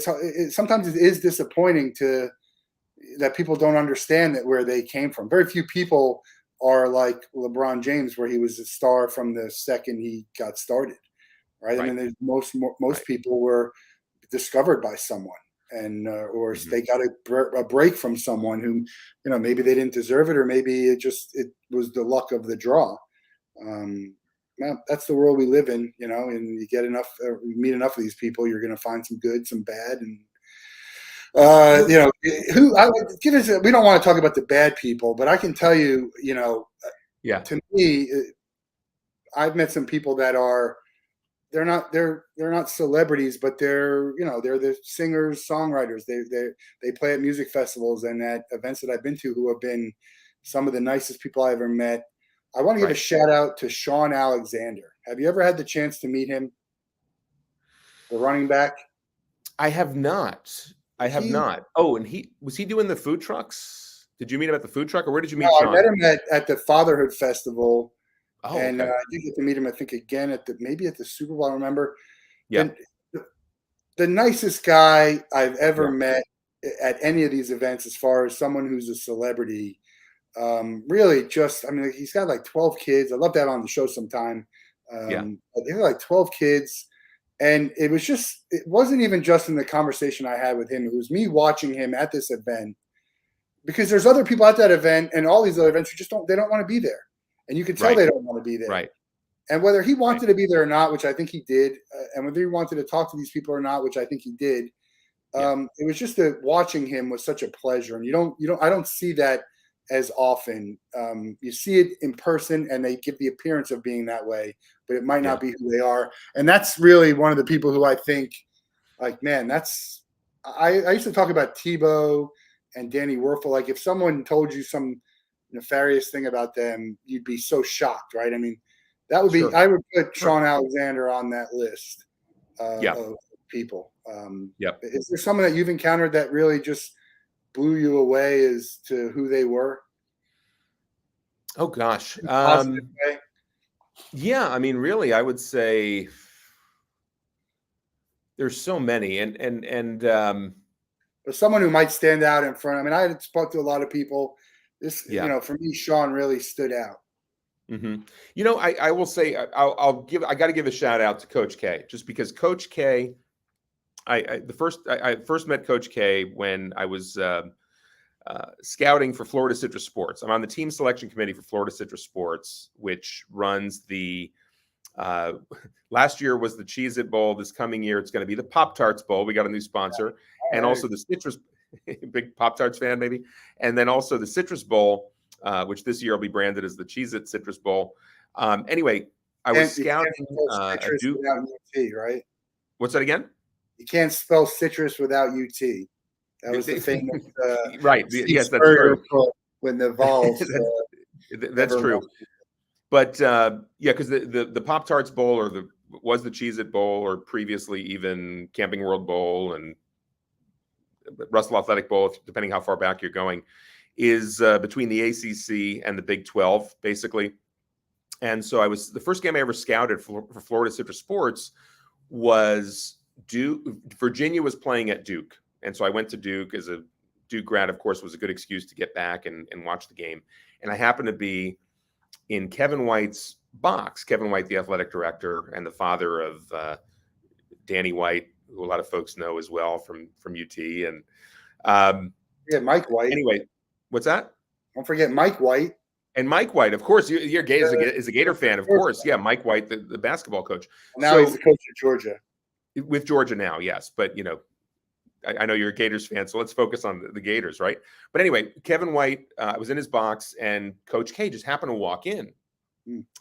sometimes it is disappointing that people don't understand that where they came from. Very few people are like LeBron James, where he was a star from the second he got started, right? I Right. mean, most Right. people were discovered by someone, and or Mhm. they got a break from someone who, maybe they didn't deserve it, or maybe it was the luck of the draw. Well, that's the world we live in, and you you meet enough of these people, you're going to find some good, some bad, and who I would give us. We don't want to talk about the bad people, but I can tell you, Yeah. to me, I've met some people that are they're not celebrities, but they're the singers, songwriters. They play at music festivals and at events that I've been to, who have been some of the nicest people I ever met. I want to give a Right. shout out to Sean Alexander. Have you ever had the chance to meet him, the running back? I have not. I have He not. Oh, and he doing the food trucks? Did you meet him at the food truck, or where did you No, meet I met Sean? him at the Fatherhood Festival, Oh, and okay. I did get to meet him. I think again maybe at the Super Bowl. I remember. Yeah. And the nicest guy I've ever Yeah. met at any of these events, as far as someone who's a celebrity. Really, I mean, he's got like 12 kids. I'd love to have on the show sometime. Yeah. But he had like 12 kids. And it wasn't even just in the conversation I had with him. It was me watching him at this event, because there's other people at that event and all these other events who they don't want to be there. And you can tell Right. they don't want to be there. Right. And whether he Right. wanted to be there or not, which I think he did, and whether he wanted to talk to these people or not, which I think he did, Yeah. it was just watching him was such a pleasure. And I don't see that as often. You see it in person, and they give the appearance of being that way, but it might Yeah. not be who they are. And that's really one of the people who I think, like, man, I used to talk about Tebow and Danny Werfel. Like, if someone told you some nefarious thing about them, you'd be so shocked, right? I mean, Sure. I would put Sure. Sean Alexander on that list Yeah. of people. Yep. Is there someone that you've encountered that really just blew you away as to who they were? Oh gosh. In a positive way? Yeah, I mean, really, I would say there's so many, and Or someone who might stand out in front. I mean, I had spoke to a lot of people. yeah. For me, Sean really stood out. Hmm. I will say I got to give a shout out to Coach K, just because Coach K. I first met Coach K when I was scouting for Florida Citrus Sports. I'm on the team selection committee for Florida Citrus Sports, which runs the. Last year was the Cheez-It Bowl. This coming year, it's going to be the Pop-Tarts Bowl. We got a new sponsor, and Right. also the Citrus. Big Pop-Tarts fan, maybe, and then also the Citrus Bowl, which this year will be branded as the Cheez-It Citrus Bowl. Anyway, I was You can't scouting spell at citrus Duke. without UT, right? What's that again? You can't spell citrus without UT. That was the famous Right. Steve Yes, that's Spurrier true. quote when the Vols. That's never true. won. But yeah, because the Pop Tarts Bowl was the Cheez-It Bowl, or previously even Camping World Bowl and Russell Athletic Bowl, depending how far back you're going, is between the ACC and the Big 12, basically. And so the first game I ever scouted for Florida Citrus Sports was Duke. Virginia was playing at Duke. And so I went to Duke as a Duke grad, of course, was a good excuse to get back and watch the game. And I happened to be in Kevin White's box. Kevin White, the athletic director and the father of Danny White, who a lot of folks know as well from UT. And Yeah, Mike White. anyway, what's that? Don't forget Mike White. And Mike White, of course, you're is a Gator fan, of course. Yeah, Mike White, the basketball coach. Now he's the coach of Georgia. With Georgia now, yes. But, I know you're a Gators fan, so let's focus on the Gators, right? But anyway, Kevin White was in his box, and Coach K just happened to walk in.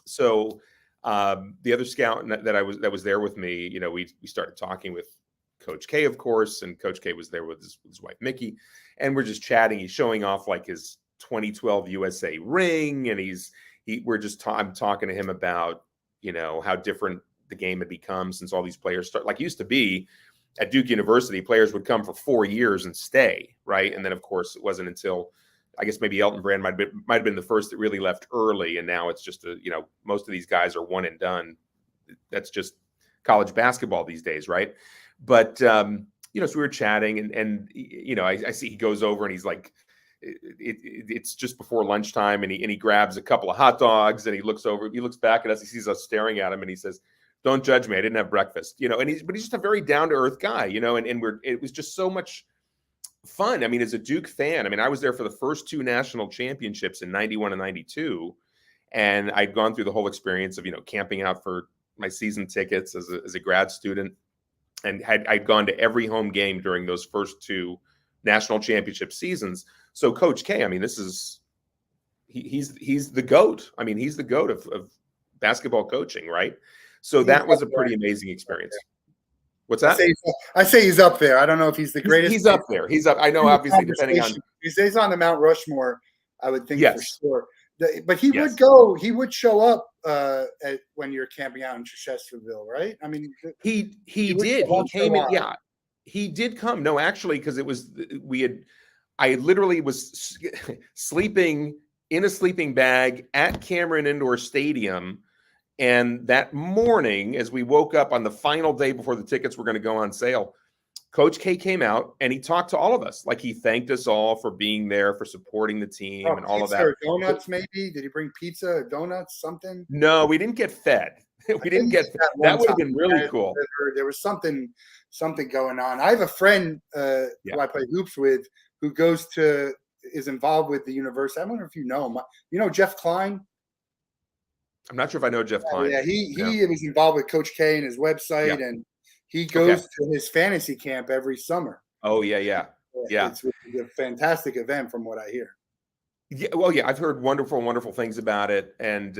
So the other scout that was there with me, we started talking with Coach K, of course, and Coach K was there with his wife Mickey, and we're just chatting. He's showing off like his 2012 USA ring, and I'm talking to him about how different the game had become since all these players start. Like, used to be at Duke University, players would come for 4 years and stay, right? And then, of course, it wasn't until, I guess, maybe Elton Brand might have been the first that really left early, and now it's just most of these guys are one and done that's just college basketball these days, right? But so we were chatting, and I see he goes over and he's like, it's just before lunchtime, and he grabs a couple of hot dogs, and he looks back at us, he sees us staring at him, and he says, "Don't judge me, I didn't have breakfast," but he's just a very down to earth guy, and it was just so much fun. I mean, as a Duke fan, I mean, I was there for the first 2 national championships in 91 and 92. And I'd gone through the whole experience of, camping out for my season tickets as a grad student. And I'd gone to every home game during those first 2 national championship seasons. So Coach K, I mean, he's the GOAT. I mean, he's the GOAT of basketball coaching, right? So that was a pretty amazing experience. What's that? I say he's up there. I don't know if he's the greatest. He's up there. He's up. I know, obviously, depending on. He's on the Mount Rushmore, I would think, for sure. But he would show up when you're camping out in Chesterfield, right? I mean, he did. He came in. Yeah, he did come. No, actually, because I literally was sleeping in a sleeping bag at Cameron Indoor Stadium. And that morning, as we woke up on the final day before the tickets were going to go on sale, Coach K came out and he talked to all of us. Like, he thanked us all for being there, for supporting the team, and all of that. Or donuts, maybe? Did he bring pizza, donuts, something? No, we didn't get fed. We didn't get fed. That would have been really cool. There was something going on. I have a friend who I play hoops with who is involved with the university. I wonder if you know him. You know Jeff Klein? I'm not sure if I know Jeff Klein. Yeah, he was involved with Coach K and his website, and he goes to his fantasy camp every summer. Oh, yeah. It's a fantastic event from what I hear. Yeah, well, I've heard wonderful things about it. And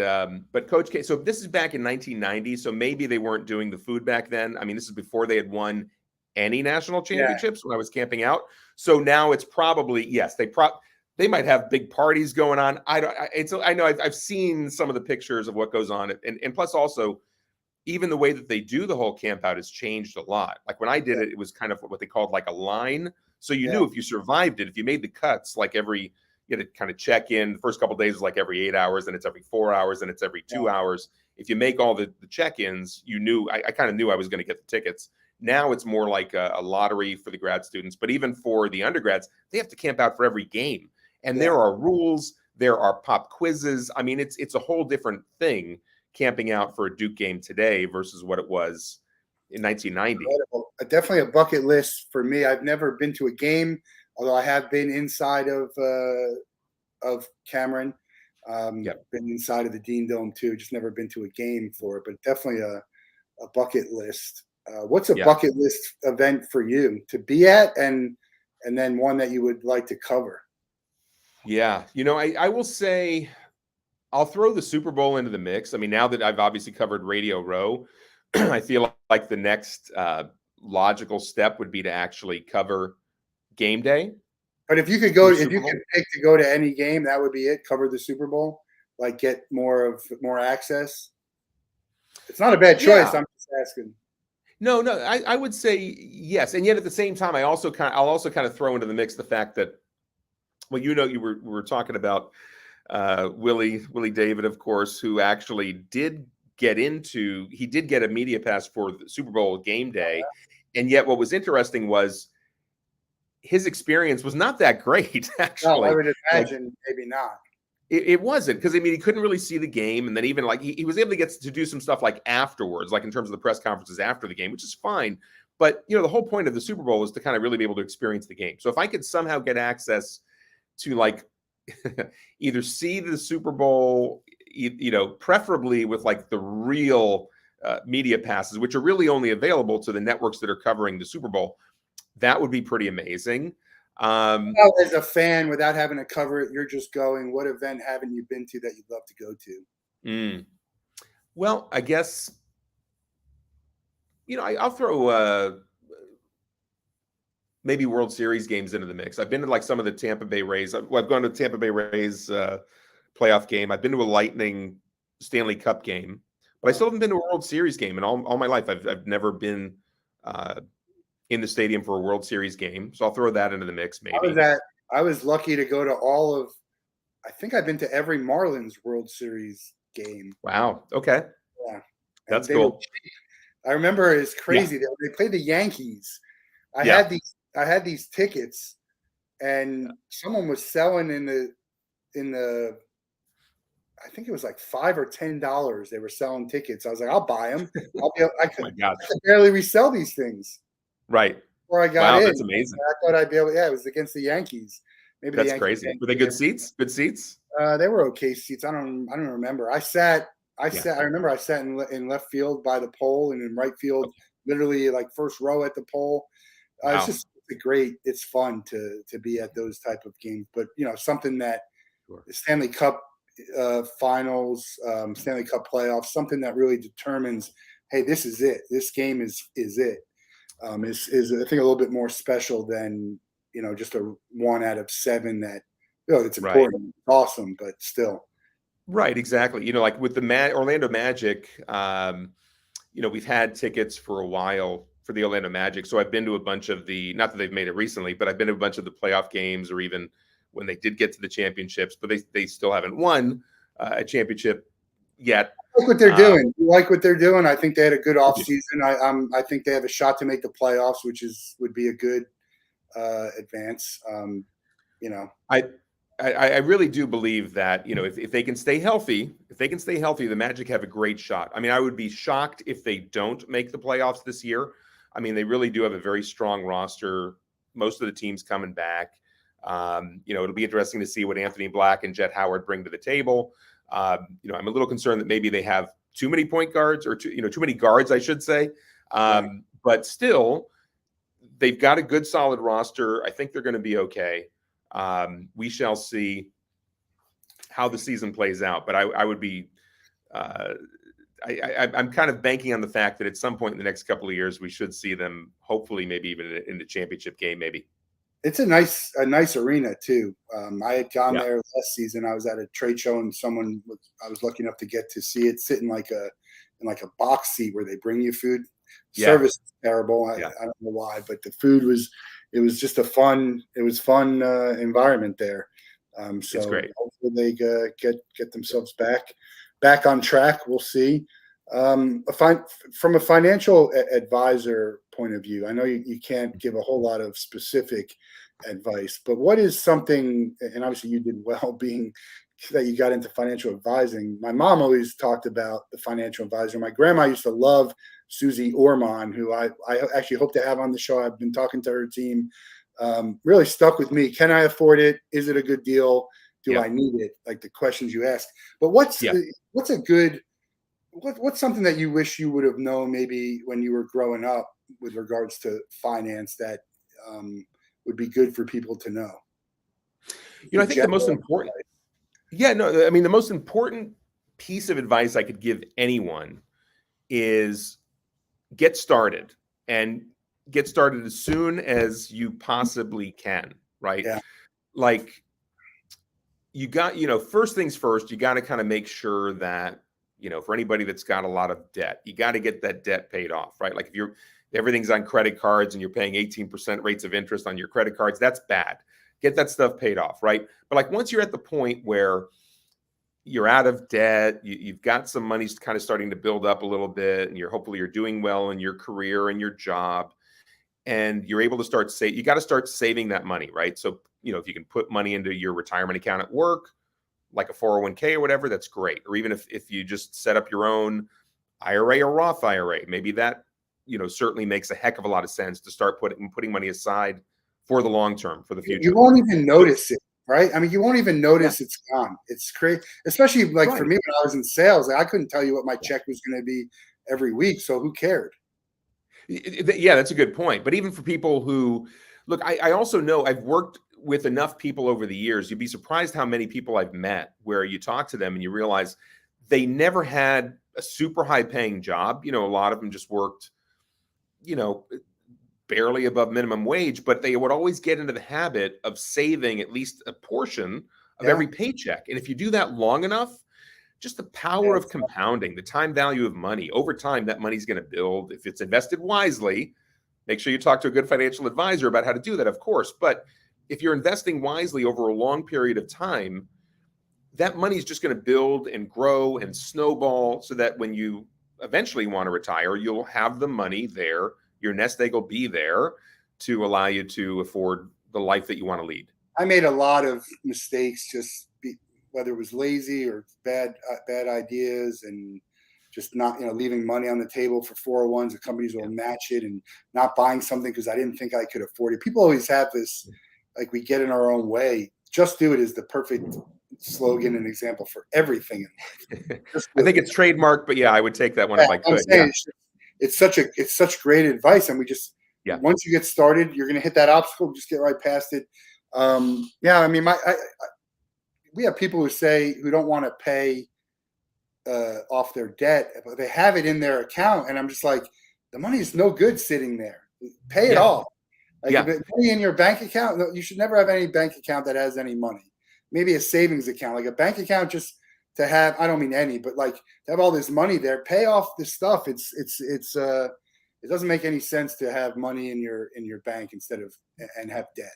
but Coach K, so this is back in 1990, so maybe they weren't doing the food back then. I mean, this is before they had won any national championships when I was camping out. So now it's probably, they might have big parties going on. I know I've seen some of the pictures of what goes on, and plus also, even the way that they do the whole camp out has changed a lot. Like when I did it, it was kind of what they called like a line. So you knew if you survived it, if you made the cuts, like you had to kind of check in. The first couple of days was like every 8 hours, then it's every 4 hours, then it's every 2 hours. If you make all the check-ins, you knew. I kind of knew I was going to get the tickets. Now it's more like a lottery for the grad students, but even for the undergrads, they have to camp out for every game. And there are rules, there are pop quizzes. I mean, it's a whole different thing camping out for a Duke game today versus what it was in 1990. Definitely a bucket list for me. I've never been to a game, although I have been inside of Cameron. Been inside of the Dean Dome too. Just never been to a game for it, but definitely a bucket list. What's a bucket list event for you to be at, and then one that you would like to cover? Yeah, I will say I'll throw the Super Bowl into the mix. I mean, now that I've obviously covered Radio Row, I feel like the next logical step would be to actually cover game day. But if you could pick to go to any game, that would be it. Cover the Super Bowl, like get more access. It's not a bad choice. I'm just asking. No, I would say yes, and yet at the same time, I'll also kind of throw into the mix the fact that, well, we were talking about Willie David, of course, who actually did get a media pass for the Super Bowl game day, and yet what was interesting was his experience was not that great. Actually, no, I would imagine maybe not. It wasn't, because I mean, he couldn't really see the game, and then even like he was able to get to do some stuff like afterwards, like in terms of the press conferences after the game, which is fine. But the whole point of the Super Bowl is to kind of really be able to experience the game. So if I could somehow get access to like either see the Super Bowl, preferably with like the real media passes, which are really only available to the networks that are covering the Super Bowl, that would be pretty amazing. As a fan, without having to cover it, you're just going, what event haven't you been to that you'd love to go to? Well, I guess, I'll throw maybe World Series games into the mix. I've been to like some of the Tampa Bay Rays. I've gone to the Tampa Bay Rays playoff game. I've been to a Lightning Stanley Cup game, but I still haven't been to a World Series game in all my life. I've never been in the stadium for a World Series game. So I'll throw that into the mix maybe. I was lucky to go to I think I've been to every Marlins World Series game. Wow. Okay. Yeah. That's They were cool. cheap. I remember it's Yeah. crazy. They played the Yankees. I Yeah. had these tickets, and someone was selling in the I think it was like $5 or $10. They were selling tickets. I was like, I'll buy them. I Oh my I gosh. could barely resell these things Right. before I got Wow, in. that's amazing. I thought I'd be able. Yeah, it was against the Yankees. Maybe the That's Yankees. crazy. Were they good seats? Good seats? They were okay seats. I don't remember. I sat. I Yeah. sat. I remember I sat in left field by the pole, and in right field, Okay. literally like first row at the pole. It's Wow. just great. It's fun to be at those type of games. But something that Sure. Stanley Cup finals, Stanley Cup playoffs, something that really determines, hey, this is it. This game is it. Is I think a little bit more special than just a 1 out of 7 that it's Right. important, it's awesome, but still. Right, exactly. Like with the Orlando Magic, we've had tickets for a while for the Orlando Magic. So I've been to a bunch of not that they've made it recently, but I've been to a bunch of the playoff games, or even when they did get to the championships, but they still haven't won a championship yet. I like what they're Um, doing. You like what they're doing. I think they had a good I off do. season. I think they have a shot to make the playoffs, which would be a good advance. You know, I, I really do believe that, if they can stay healthy, the Magic have a great shot. I mean, I would be shocked if they don't make the playoffs this year. I mean, they really do have a very strong roster. Most of the teams coming back. It'll be interesting to see what Anthony Black and Jet Howard bring to the table. I'm a little concerned that maybe they have too many point guards, or too many guards, I should say. right. But still, they've got a good, solid roster. I think they're going to be okay. We shall see how the season plays out, but I would be, I'm kind of banking on the fact that at some point in the next couple of years, we should see them, hopefully, maybe even in the championship game, maybe. It's a nice arena too. I had gone Yeah. there last season. I was at a trade show, and I was lucky enough to get to see it, sit in like a box seat where they bring you food. Yeah. Service is terrible. I don't know why, but the food was just fun environment there. So It's great. hopefully they get themselves back on track. We'll see. From a financial advisor point of view, I know you can't give a whole lot of specific advice, but what is something, and obviously you did well being that you got into financial advising. My mom always talked about the financial advisor. My grandma used to love Susie Orman, who I actually hope to have on the show. I've been talking to her team. Really stuck with me. Can I afford it? Is it a good deal? Do I need it? Like the questions you ask. But what's a good what's something that you wish you would have known maybe when you were growing up with regards to finance that would be good for people to know? I think the most important, the most important piece of advice I could give anyone is get started, and get started as soon as you possibly can, right? Yeah. Like, you got, first things first, you got to kind of make sure that, for anybody that's got a lot of debt, you got to get that debt paid off, right? Like if everything's on credit cards and you're paying 18% rates of interest on your credit cards, that's bad. Get that stuff paid off, right? But like once you're at the point where you're out of debt, you've got some money kind of starting to build up a little bit, and hopefully you're doing well in your career and your job, and you're able to you got to start saving that money, right? So, if you can put money into your retirement account at work, like a 401k or whatever, that's great. Or even if you just set up your own IRA or Roth IRA, maybe that, certainly makes a heck of a lot of sense to start putting money aside for the long term, for the future. You won't even notice it, right? I mean, you won't even notice it's gone. It's crazy, especially like for me when I was in sales. I couldn't tell you what my check was going to be every week, so who cared? Yeah, that's a good point. But even for people who look, I also know I've worked with enough people over the years. You'd be surprised how many people I've met where you talk to them and you realize they never had a super high paying job. A lot of them just worked, barely above minimum wage, but they would always get into the habit of saving at least a portion of every paycheck. And if you do that long enough, just the power of compounding, the time value of money over time, that money's going to build. If it's invested wisely, make sure you talk to a good financial advisor about how to do that, of course. But if you're investing wisely over a long period of time, that money is just going to build and grow and snowball, so that when you eventually want to retire, you'll have the money there. Your nest egg will be there to allow you to afford the life that you want to lead. I made a lot of mistakes, whether it was lazy or bad ideas, and just not, leaving money on the table for 401s. The companies will match it, and not buying something because I didn't think I could afford it. People always have this, like, we get in our own way. Just do it is the perfect slogan and example for everything in life. I think it's trademarked, but yeah, I would take that one if I could. I'm saying it's such great advice, and once you get started, you're going to hit that obstacle. Just get right past it. I mean, we have people who don't want to pay off their debt, but they have it in their account, and I'm just like, the money is no good sitting there. Pay it off. Like, if it's money in your bank account, no, you should never have any bank account that has any money. Maybe a savings account, like a bank account, just to have. I don't mean any, but like to have all this money there. Pay off this stuff. It doesn't make any sense to have money in your bank and have debt.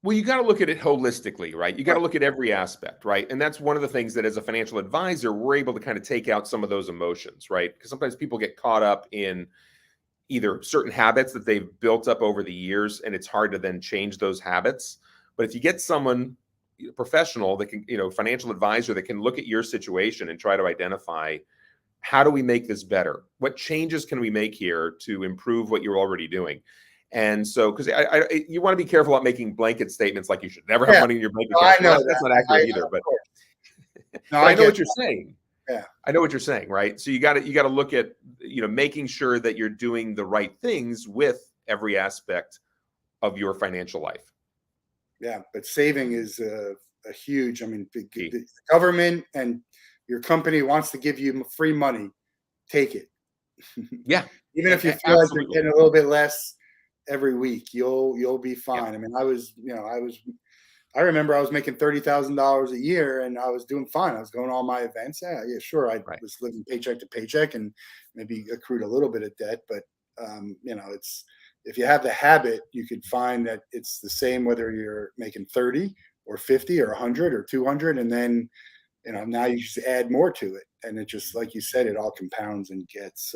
Well, you got to look at it holistically, right? You got to look at every aspect, right? And that's one of the things that as a financial advisor, we're able to kind of take out some of those emotions, right? Because sometimes people get caught up in either certain habits that they've built up over the years, and it's hard to then change those habits. But if you get someone professional that can, financial advisor that can look at your situation and try to identify, how do we make this better? What changes can we make here to improve what you're already doing? And so, because you want to be careful about making blanket statements like you should never have money in your bank account. I know that's not accurate either, but I know what you're saying. Yeah, I know what you're saying, right? So you got to look at, making sure that you're doing the right things with every aspect of your financial life. Yeah, but saving is a huge. I mean, the government and your company wants to give you free money. Take it. Yeah, even if you feel like you're getting a little bit less every week, you'll be fine. I mean, I remember I was making $30,000 a year, and I was doing fine. I was going to all my events. Yeah, sure. I was living paycheck to paycheck, and maybe accrued a little bit of debt. But it's, if you have the habit, you could find that it's the same whether you're making 30 or 50 or 100 or 200, and then now you just add more to it, and it just, like you said, it all compounds and gets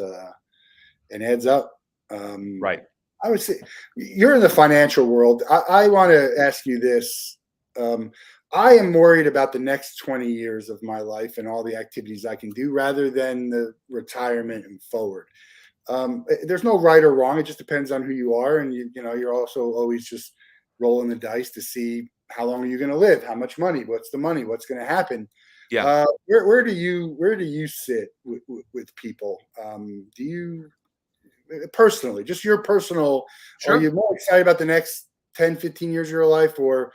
and adds up. Right. I would say you're in the financial world. I want to ask you this. I am worried about the next 20 years of my life and all the activities I can do rather than the retirement and forward. There's no right or wrong. It just depends on who you are. And you're also always just rolling the dice to see how long are you going to live? How much money? What's the money? What's going to happen? Yeah. Where do you sit with people? Do you personally, just your personal, Sure. Are you more excited about the next 10, 15 years of your life, or,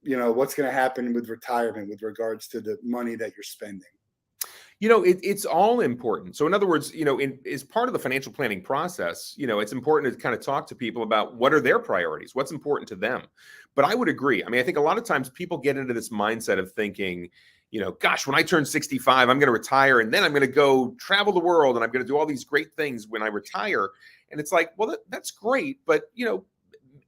what's going to happen with retirement with regards to the money that you're spending? It's all important. So in other words, as part of the financial planning process, it's important to kind of talk to people about what are their priorities, what's important to them. But I would agree. I mean, I think a lot of times people get into this mindset of thinking, gosh, when I turn 65, I'm going to retire, and then I'm going to go travel the world, and I'm going to do all these great things when I retire. And it's like, well, that's great. But,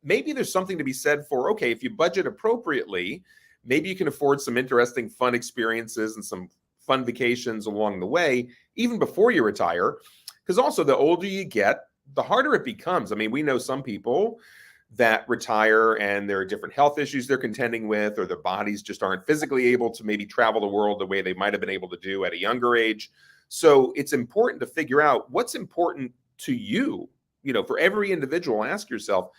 maybe there's something to be said for, okay, if you budget appropriately, maybe you can afford some interesting, fun experiences and some fun vacations along the way, even before you retire. Because also, the older you get, the harder it becomes. I mean, we know some people that retire and there are different health issues they're contending with, or their bodies just aren't physically able to maybe travel the world the way they might have been able to do at a younger age. So it's important to figure out what's important to you. For every individual, ask yourself,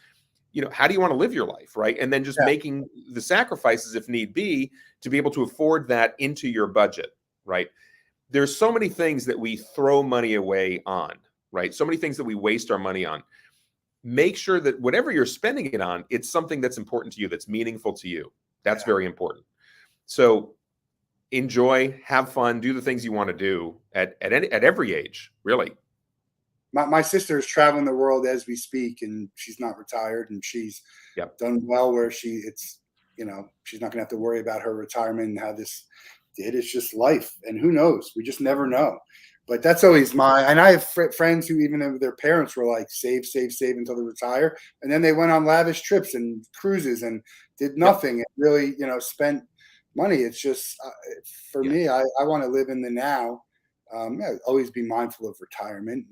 how do you want to live your life, right? And then just making the sacrifices, if need be, to be able to afford that into your budget, right? There's so many things that we throw money away on, right? So many things that we waste our money on. Make sure that whatever you're spending it on, it's something that's important to you, that's meaningful to you. That's very important. So enjoy, have fun, do the things you want to do at every age, really. My sister is traveling the world as we speak, and she's not retired, and she's done well where she's not going to have to worry about her retirement and how this did. It's just life, and who knows? We just never know. But that's always and I have friends who, even though their parents were like, save until they retire. And then they went on lavish trips and cruises and did nothing and really, spent money. It's just, for me, I want to live in the now. always be mindful of retirement,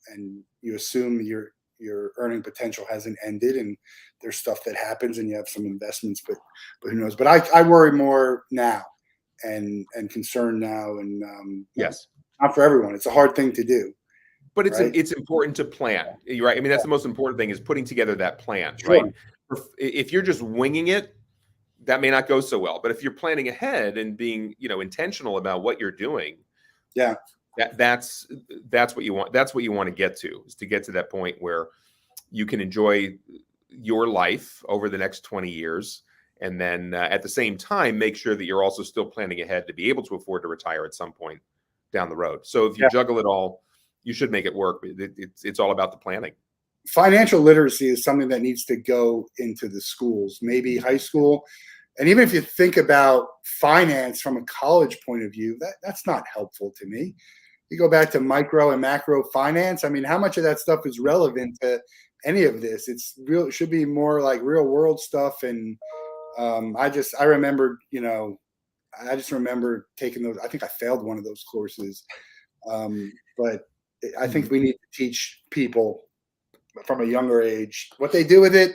and you assume your earning potential hasn't ended, and there's stuff that happens, and you have some investments, but who knows? But I worry more now, and concerned now, and Yes. not for everyone. It's a hard thing to do, but right? it's important to plan. You're right. I mean, that's the most important thing, is putting together that plan, right? Sure. If you're just winging it, that may not go so well. But if you're planning ahead and being, intentional about what you're doing, Yeah. that's what you want. That's what you want to get to, is to get to that point where you can enjoy your life over the next 20 years. And then at the same time, make sure that you're also still planning ahead to be able to afford to retire at some point down the road. So if you juggle it all, you should make it work. It's all about the planning. Financial literacy is something that needs to go into the schools, maybe high school. And even if you think about finance from a college point of view, that's not helpful to me. You go back to micro and macro finance. I mean, how much of that stuff is relevant to any of this? It should be more like real world stuff. And I remember, I just remember taking those. I think I failed one of those courses. But I think we need to teach people from a younger age what they do with it.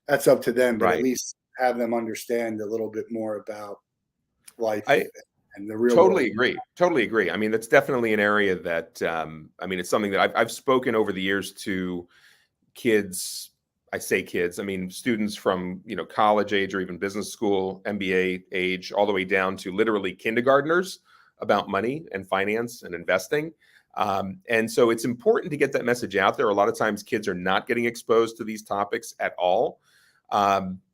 That's up to them, but at least have them understand a little bit more about life and the real totally world. agree. Totally agree. I mean, that's definitely an area that, it's something that I've spoken over the years to kids. I say kids, I mean, students from, college age or even business school, MBA age, all the way down to literally kindergartners, about money and finance and investing. And so it's important to get that message out there. A lot of times kids are not getting exposed to these topics at all.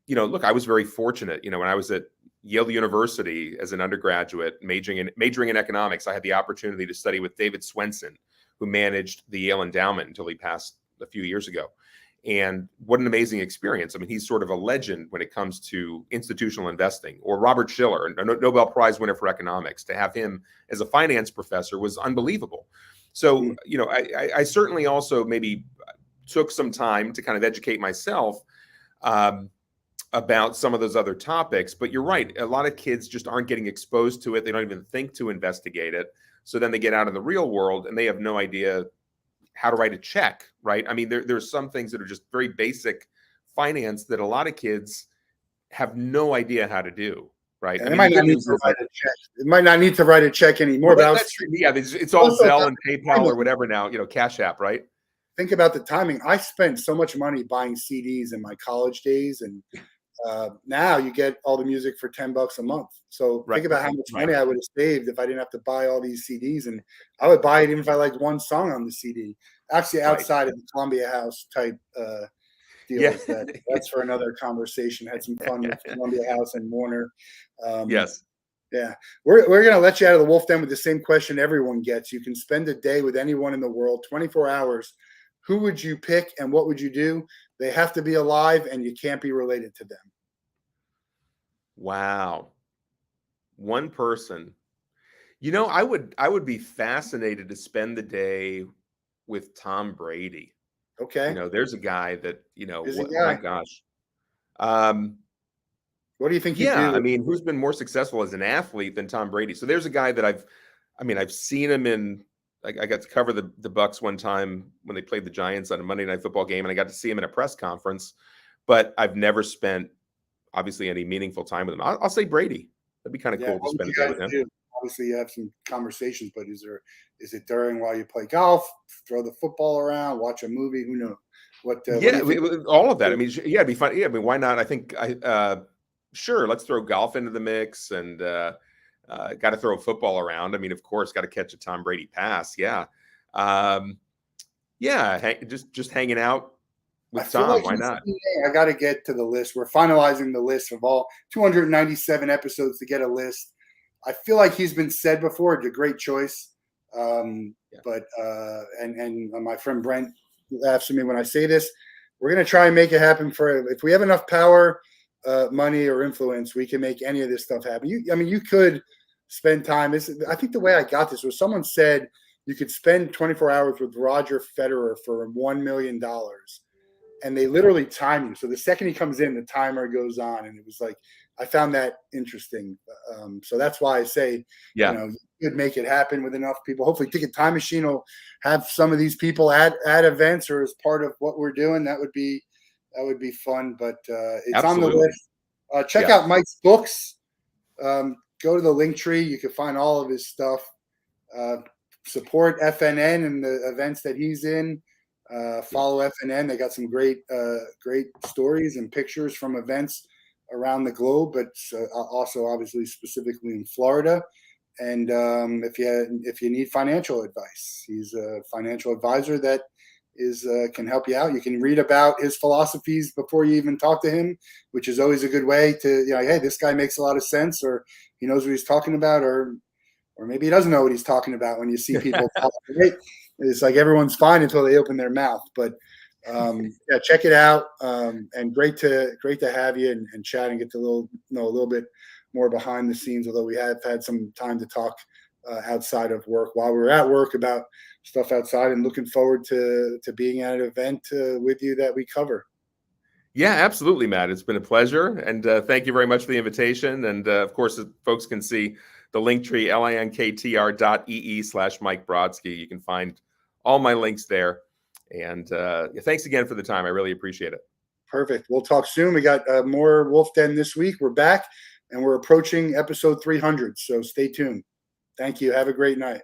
Look, I was very fortunate, when I was at Yale University as an undergraduate, majoring in economics, I had the opportunity to study with David Swenson, who managed the Yale Endowment until he passed a few years ago. And what an amazing experience. I mean, he's sort of a legend when it comes to institutional investing. Or Robert Shiller, a Nobel Prize winner for economics. To have him as a finance professor was unbelievable. So, I certainly also maybe took some time to kind of educate myself about some of those other topics. But you're right. A lot of kids just aren't getting exposed to it. They don't even think to investigate it. So then they get out in the real world and they have no idea how to write a check, right? I mean, there's some things that are just very basic finance that a lot of kids have no idea how to do, right? And they might not need to write a check. It might not need to write a check anymore. Well, that's true. Yeah, it's all Zelle and PayPal or whatever now, Cash App, right? Think about the timing. I spent so much money buying CDs in my college days, and now you get all the music for $10 a month. So think about how much money I would have saved if I didn't have to buy all these CDs, and I would buy it even if I liked one song on the CD. Actually, outside of the Columbia House type deals. That's for another conversation. Had some fun with Columbia House and Warner. Yes. Yeah, we're going to let you out of the Wolff Den with the same question everyone gets. You can spend a day with anyone in the world, 24 hours. Who would you pick and what would you do? They have to be alive and you can't be related to them. Wow. One person. I would be fascinated to spend the day with Tom Brady. Okay. There's a guy that, my gosh. What do you think? I mean, who's been more successful as an athlete than Tom Brady? So there's a guy that I've seen him in. I got to cover the Bucs one time when they played the Giants on a Monday Night Football game, and I got to see him in a press conference. But I've never spent, obviously, any meaningful time with him. I'll say Brady. That'd be kind of cool to spend a day with him. Do? Obviously, you have some conversations, but is it during while you play golf, throw the football around, watch a movie? Who knows? What all of that. I mean, it'd be fun. Yeah, I mean, why not? I think sure, let's throw golf into the mix and got to throw a football around. I mean, of course, got to catch a Tom Brady pass. Yeah. Just hanging out with Tom. Like why not? I got to get to the list. We're finalizing the list of all 297 episodes to get a list. I feel like he's been said before. It's a great choice. But my friend Brent laughs at me when I say this. We're going to try and make it happen if we have enough power, money or influence, we can make any of this stuff happen. You could spend time. I think the way I got this was someone said you could spend 24 hours with Roger Federer for $1 million, and they literally time you. So the second he comes in, the timer goes on, and it was like I found that interesting. So that's why I say, Yeah. you could make it happen with enough people. Hopefully Ticket Time Machine will have some of these people at events or as part of what we're doing. That would be fun, but it's on the Absolutely. list. Check Yeah. out Mike's books. Go to the link tree. You can find all of his stuff. Support FNN and the events that he's in. Follow FNN. They got some great stories and pictures from events around the globe, but also obviously specifically in Florida. And if you need financial advice, he's a financial advisor that can help you out. You can read about his philosophies before you even talk to him, which is always a good way to, hey, this guy makes a lot of sense, or he knows what he's talking about, or maybe he doesn't know what he's talking about. When you see people talk, it's like everyone's fine until they open their mouth. But yeah, check it out. And great to have you and chat and get to know a little bit more behind the scenes. Although we have had some time to talk outside of work while we were at work about stuff outside, and looking forward to being at an event with you that we cover. Yeah, absolutely, Matt. It's been a pleasure. And thank you very much for the invitation. And of course, folks can see the link tree, linktr.ee/Mike Brodsky. You can find all my links there. And thanks again for the time. I really appreciate it. Perfect. We'll talk soon. We got more Wolff Den this week. We're back and we're approaching episode 300. So stay tuned. Thank you. Have a great night.